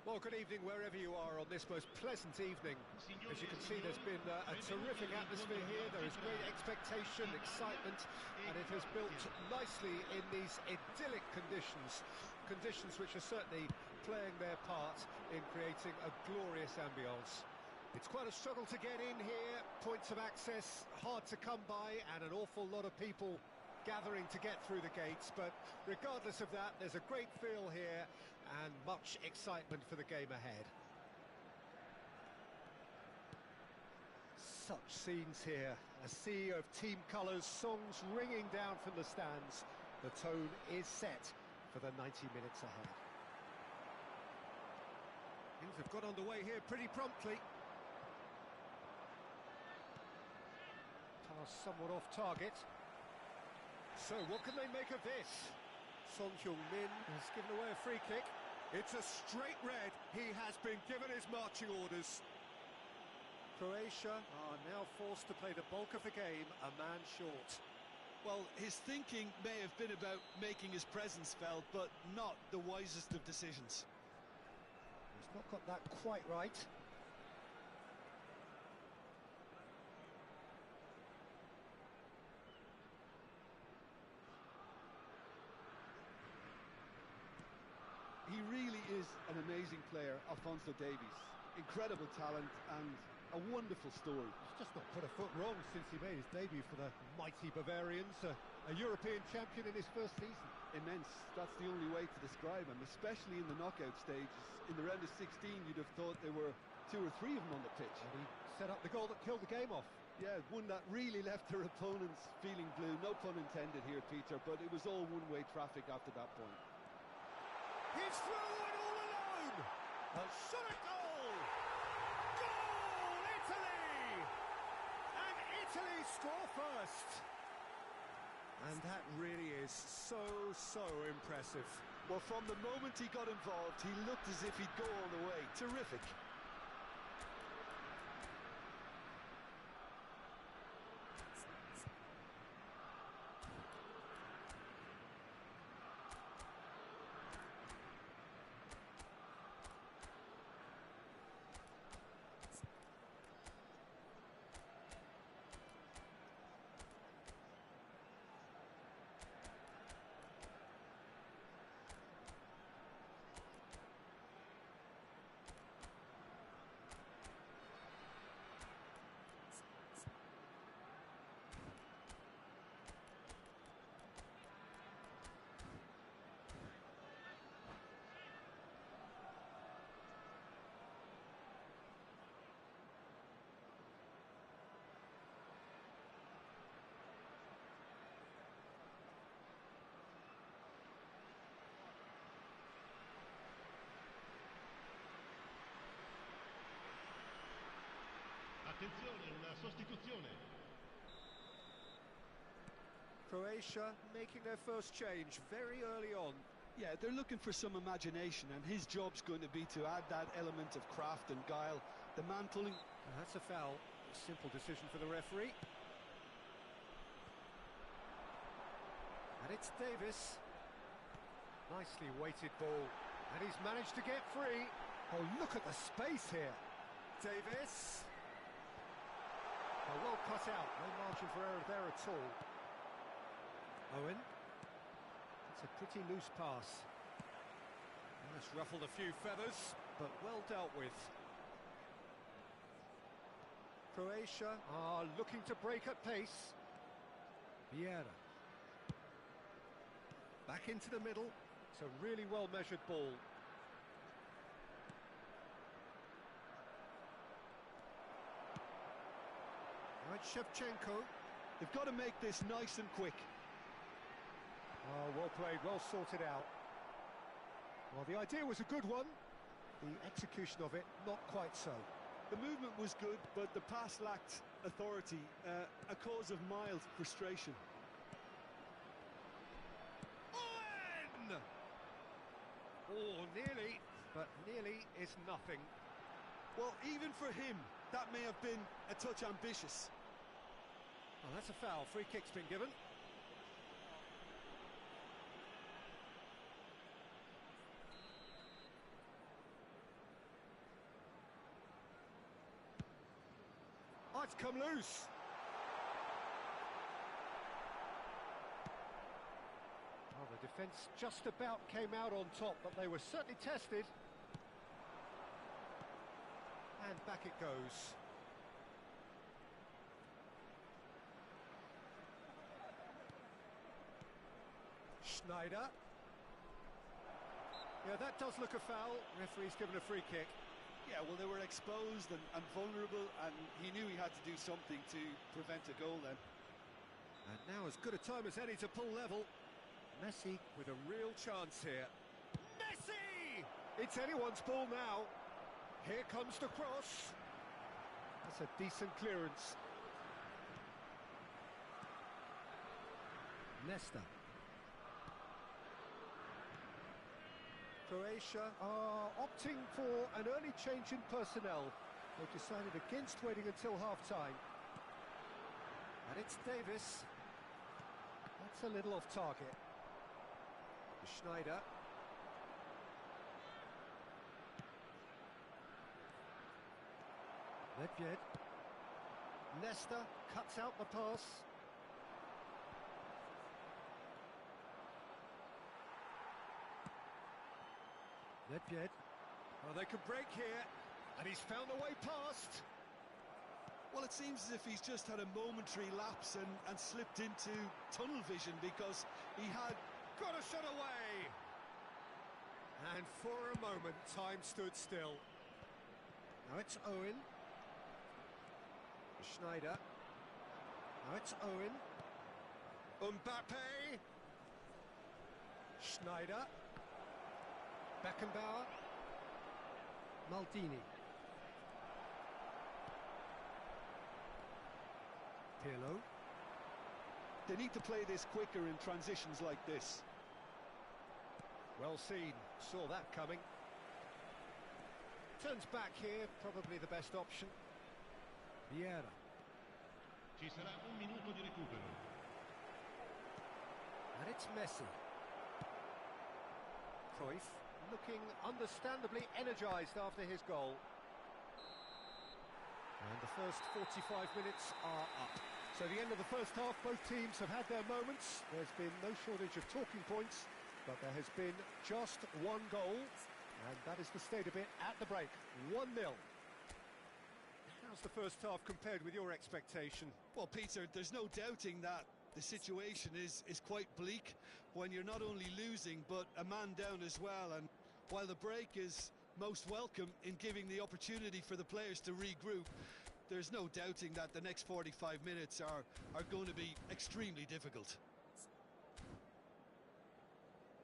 Well, good evening wherever you are on this most pleasant evening. As you can see, there's been a terrific atmosphere here. There is great expectation, excitement, and it has built nicely in these idyllic conditions. Conditions which are certainly playing their part in creating a glorious ambience. It's quite a struggle to get in here, points of access hard to come by, and an awful lot of people gathering to get through the gates, but regardless of that, there's a great feel here and much excitement for the game ahead. Such scenes here, a sea of team colours, songs ringing down from the stands. The tone is set for the 90 minutes ahead. Things have got underway here pretty promptly. Pass somewhat off target. So, what can they make of this? Son Heung-min has given away a free kick. It's a straight red. He has been given his marching orders. Croatia are now forced to play the bulk of the game a man short. Well, his thinking may have been about making his presence felt, but not the wisest of decisions. He's not got that quite right. He really is an amazing player, Alphonso Davies. Incredible talent and a wonderful story. He's just not put a foot wrong since he made his debut for the mighty Bavarians, a European champion in his first season. Immense, that's the only way to describe him, especially in the knockout stages. In the round of 16, you'd have thought there were 2 or 3 of them on the pitch. And he set up the goal that killed the game off. Yeah, one that really left their opponents feeling blue. No pun intended here, Peter, but it was all one-way traffic after that point. He's through and all alone! A shot at goal! Goal, Italy! And Italy score first! And that really is so impressive. Well, from the moment he got involved, he looked as if he'd go all the way. Terrific. Attenzione, una sostituzione. Croatia making their first change very early on. Yeah, they're looking for some imagination, and his job's going to be to add that element of craft and guile. The man pulling... And that's a foul. A simple decision for the referee. And it's Davis. Nicely weighted ball. And he's managed to get free. Oh, look at the space here. Davis. Oh, well cut out. No margin for error there at all. Owen. It's a pretty loose pass. And that's ruffled a few feathers, but well dealt with. Croatia are looking to break at pace. Vieira. Back into the middle. It's a really well-measured ball. Right, Shevchenko. They've got to make this nice and quick. Oh, well played, well sorted out. Well, the idea was a good one. The execution of it, not quite so. The movement was good, but the pass lacked authority, a cause of mild frustration. Owen! Oh, nearly, but nearly is nothing. Well, even for him, that may have been a touch ambitious. Oh, that's a foul. Free kick's been given. come loose. Well, the defence just about came out on top, but they were certainly tested. And back it goes. Schneider. Yeah, that does look a foul. Referee's given a free kick. Yeah, well, they were exposed and vulnerable, and he knew he had to do something to prevent a goal then. And now as good a time as any to pull level. Messi with a real chance here. Messi! It's anyone's ball now. Here comes the cross. That's a decent clearance. Nesta. Croatia are opting for an early change in personnel. They've decided against waiting until half-time. And it's Davis. That's a little off target. Schneider. Nedved. Nesta cuts out the pass. Nedved. Oh, they could break here, and he's found a way past. Well, it seems as if he's just had a momentary lapse and slipped into tunnel vision, because he had got a shot away. And for a moment, time stood still. Now it's Owen. Schneider. Now it's Owen. Mbappe. Schneider. Beckenbauer. Maldini. Pirlo. They need to play this quicker in transitions like this. Well seen, saw that coming. Turns back here, probably the best option. Vieira. Ci sarà un minuto di recupero. And it's Messi. Cruyff looking understandably energised after his goal. And the first 45 minutes are up. So the end of the first half, both teams have had their moments. There's been no shortage of talking points, but there has been just one goal, and that is the state of it at the break. 1-0. How's the first half compared with your expectation? Well, Peter, there's no doubting that the situation is quite bleak when you're not only losing, but a man down as well. And while the break is most welcome in giving the opportunity for the players to regroup, there's no doubting that the next 45 minutes are going to be extremely difficult.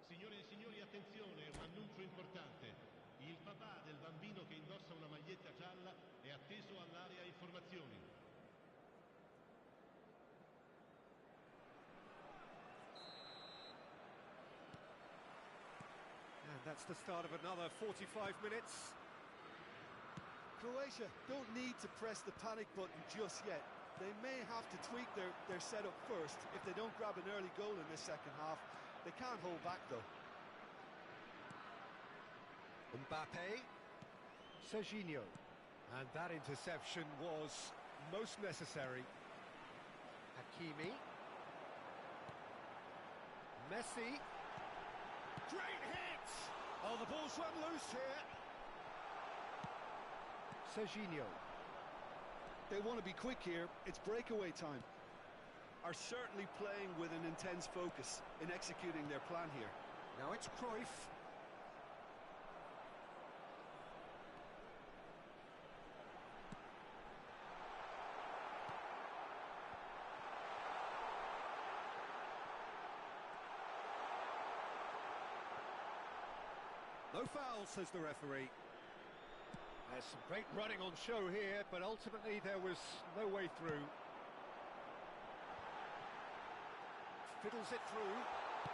Signore e signori, attenzione, un annuncio importante. Il papà del bambino che indossa una maglietta gialla è atteso all'area informazioni. And that's the start of another 45 minutes. Croatia don't need to press the panic button just yet. They may have to tweak their setup first. If they don't grab an early goal in the second half, they can't hold back though. Mbappe. Serginho. And that interception was most necessary. Hakimi. Messi. Great hit! Oh, the ball's run loose here. Serginho. They want to be quick here. It's breakaway time. Are certainly playing with an intense focus in executing their plan here. Now it's Cruyff. No foul, says the referee. There's some great running on show here, but ultimately there was no way through. Fiddles it through.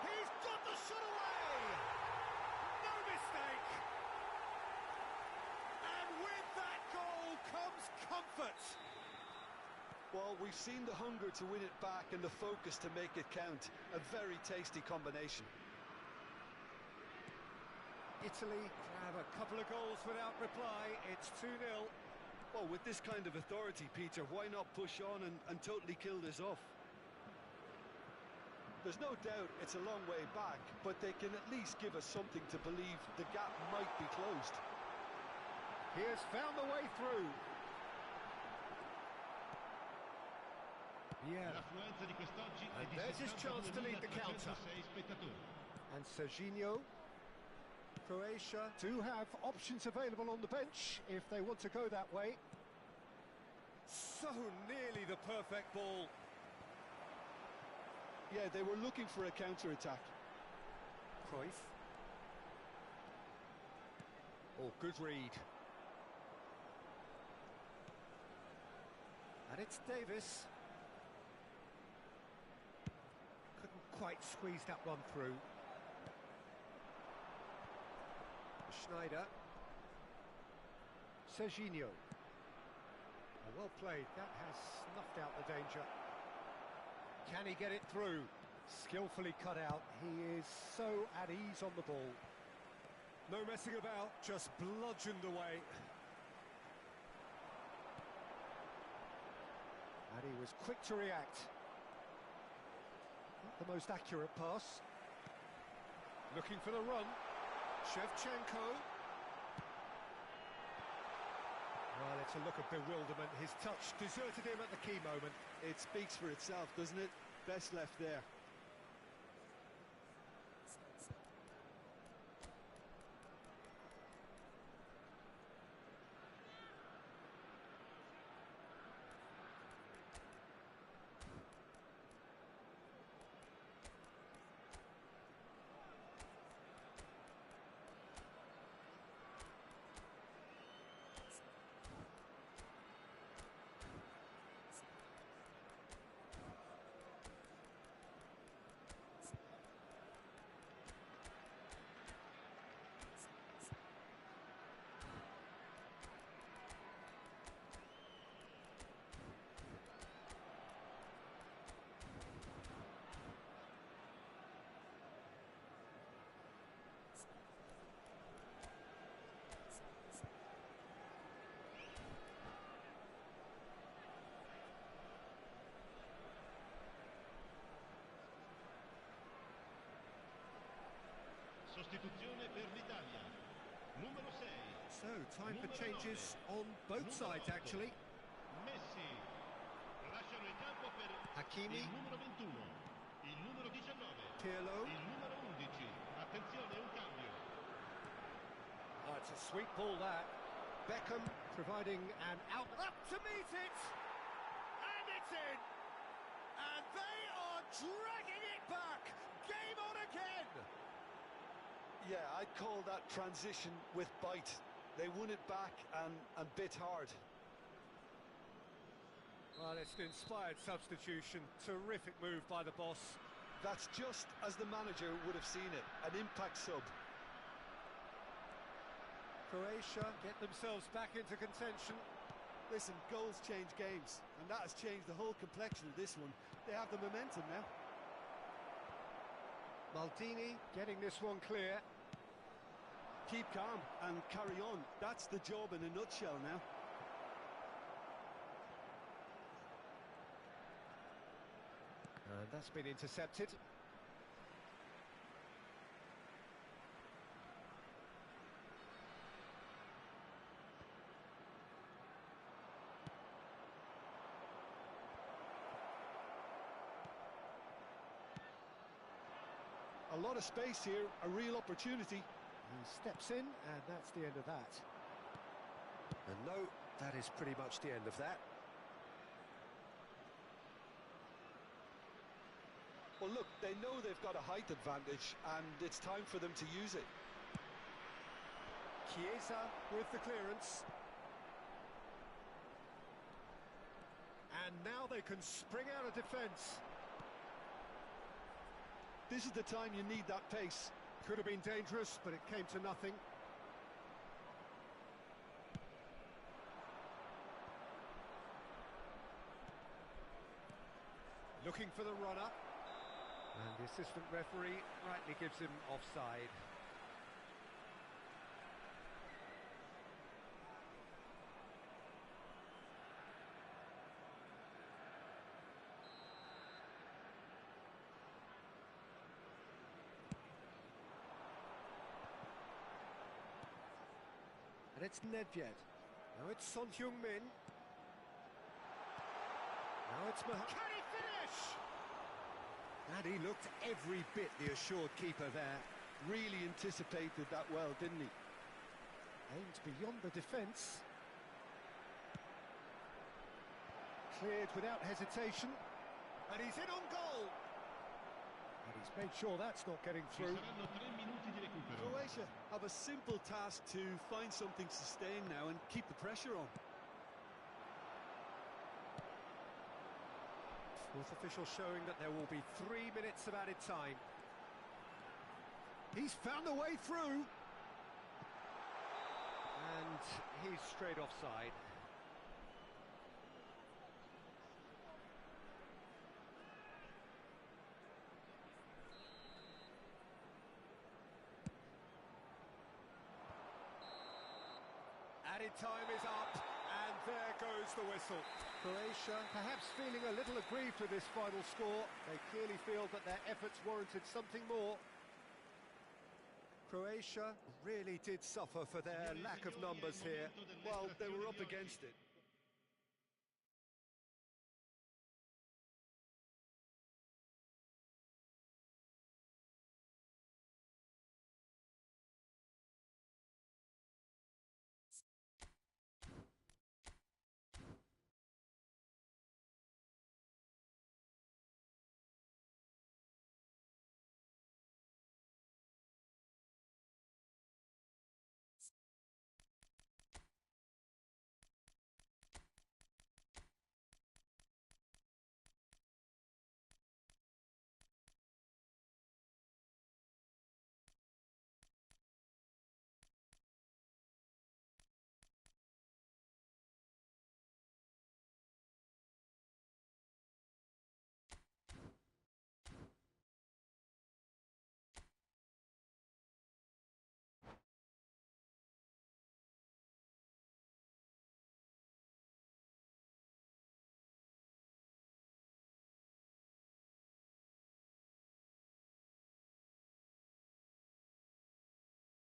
He's got the shot away! No mistake! And with that goal comes comfort. Well, we've seen the hunger to win it back and the focus to make it count. A very tasty combination. Italy grab a couple of goals without reply. It's 2-0. Well, with this kind of authority, Peter, why not push on and totally kill this off? There's no doubt it's a long way back, but they can at least give us something to believe the gap might be closed. He has found the way through. Yeah. L'affluenza di quest'oggi è And di there's his chance to lead the counter. 72.306 spettatori. And Serginho. Croatia do have options available on the bench if they want to go that way. So nearly the perfect ball. Yeah, they were looking for a counter-attack. Cruyff. Oh, good read. And it's Davis. Couldn't quite squeeze that one through. Schneider. Serginho. Oh, well played. That has snuffed out the danger. Can he get it through? Skillfully cut out. He is so at ease on the ball. No messing about, just bludgeoned away. And he was quick to react. Not the most accurate pass. Looking for the run. Shevchenko. Well, it's a look of bewilderment. His touch deserted him at the key moment. It speaks for itself, doesn't it? Best left there. Sostituzione per l'Italia. Numero 6. So, time for changes on both sides, actually. Messi. Lasciano il campo per Hakimi. il numero 21, il numero 19, Pirlo. il numero 11. Attenzione, un cambio. Oh, it's a sweet ball, that. Beckham providing an outlet. Up to meet it! And it's in! And they are dragging it back! Game on again! Yeah, I'd call that transition with bite. They won it back and bit hard. Well, it's an inspired substitution. Terrific move by the boss. That's just as the manager would have seen it, an impact sub. Croatia get themselves back into contention. Listen, goals change games, and that has changed the whole complexion of this one. They have the momentum now. Maldini getting this one clear. Keep calm and carry on. That's the job in a nutshell now. And that's been intercepted. A lot of space here, a real opportunity. He steps in, and that's the end of that. And no, that is pretty much the end of that. Well, look, they know they've got a height advantage, and it's time for them to use it. Chiesa with the clearance. And now they can spring out of defence. This is the time you need that pace. Could have been dangerous, but it came to nothing. Looking for the runner. And the assistant referee rightly gives him offside. And it's Nedved. Now it's Son Heung-min. Now it's Can he finish? And he looked every bit the assured keeper there. Really anticipated that well, didn't he? Aimed beyond the defence. Cleared without hesitation. And he's in on goal. And he's made sure that's not getting through. Croatia have a simple task to find something sustained now and keep the pressure on. Fourth official showing that there will be 3 minutes of added time. He's found a way through. And he's straight offside. Added time is up, and there goes the whistle. Croatia perhaps feeling a little aggrieved with this final score. They clearly feel that their efforts warranted something more. Croatia really did suffer for their lack of numbers here. Well, they were up against it.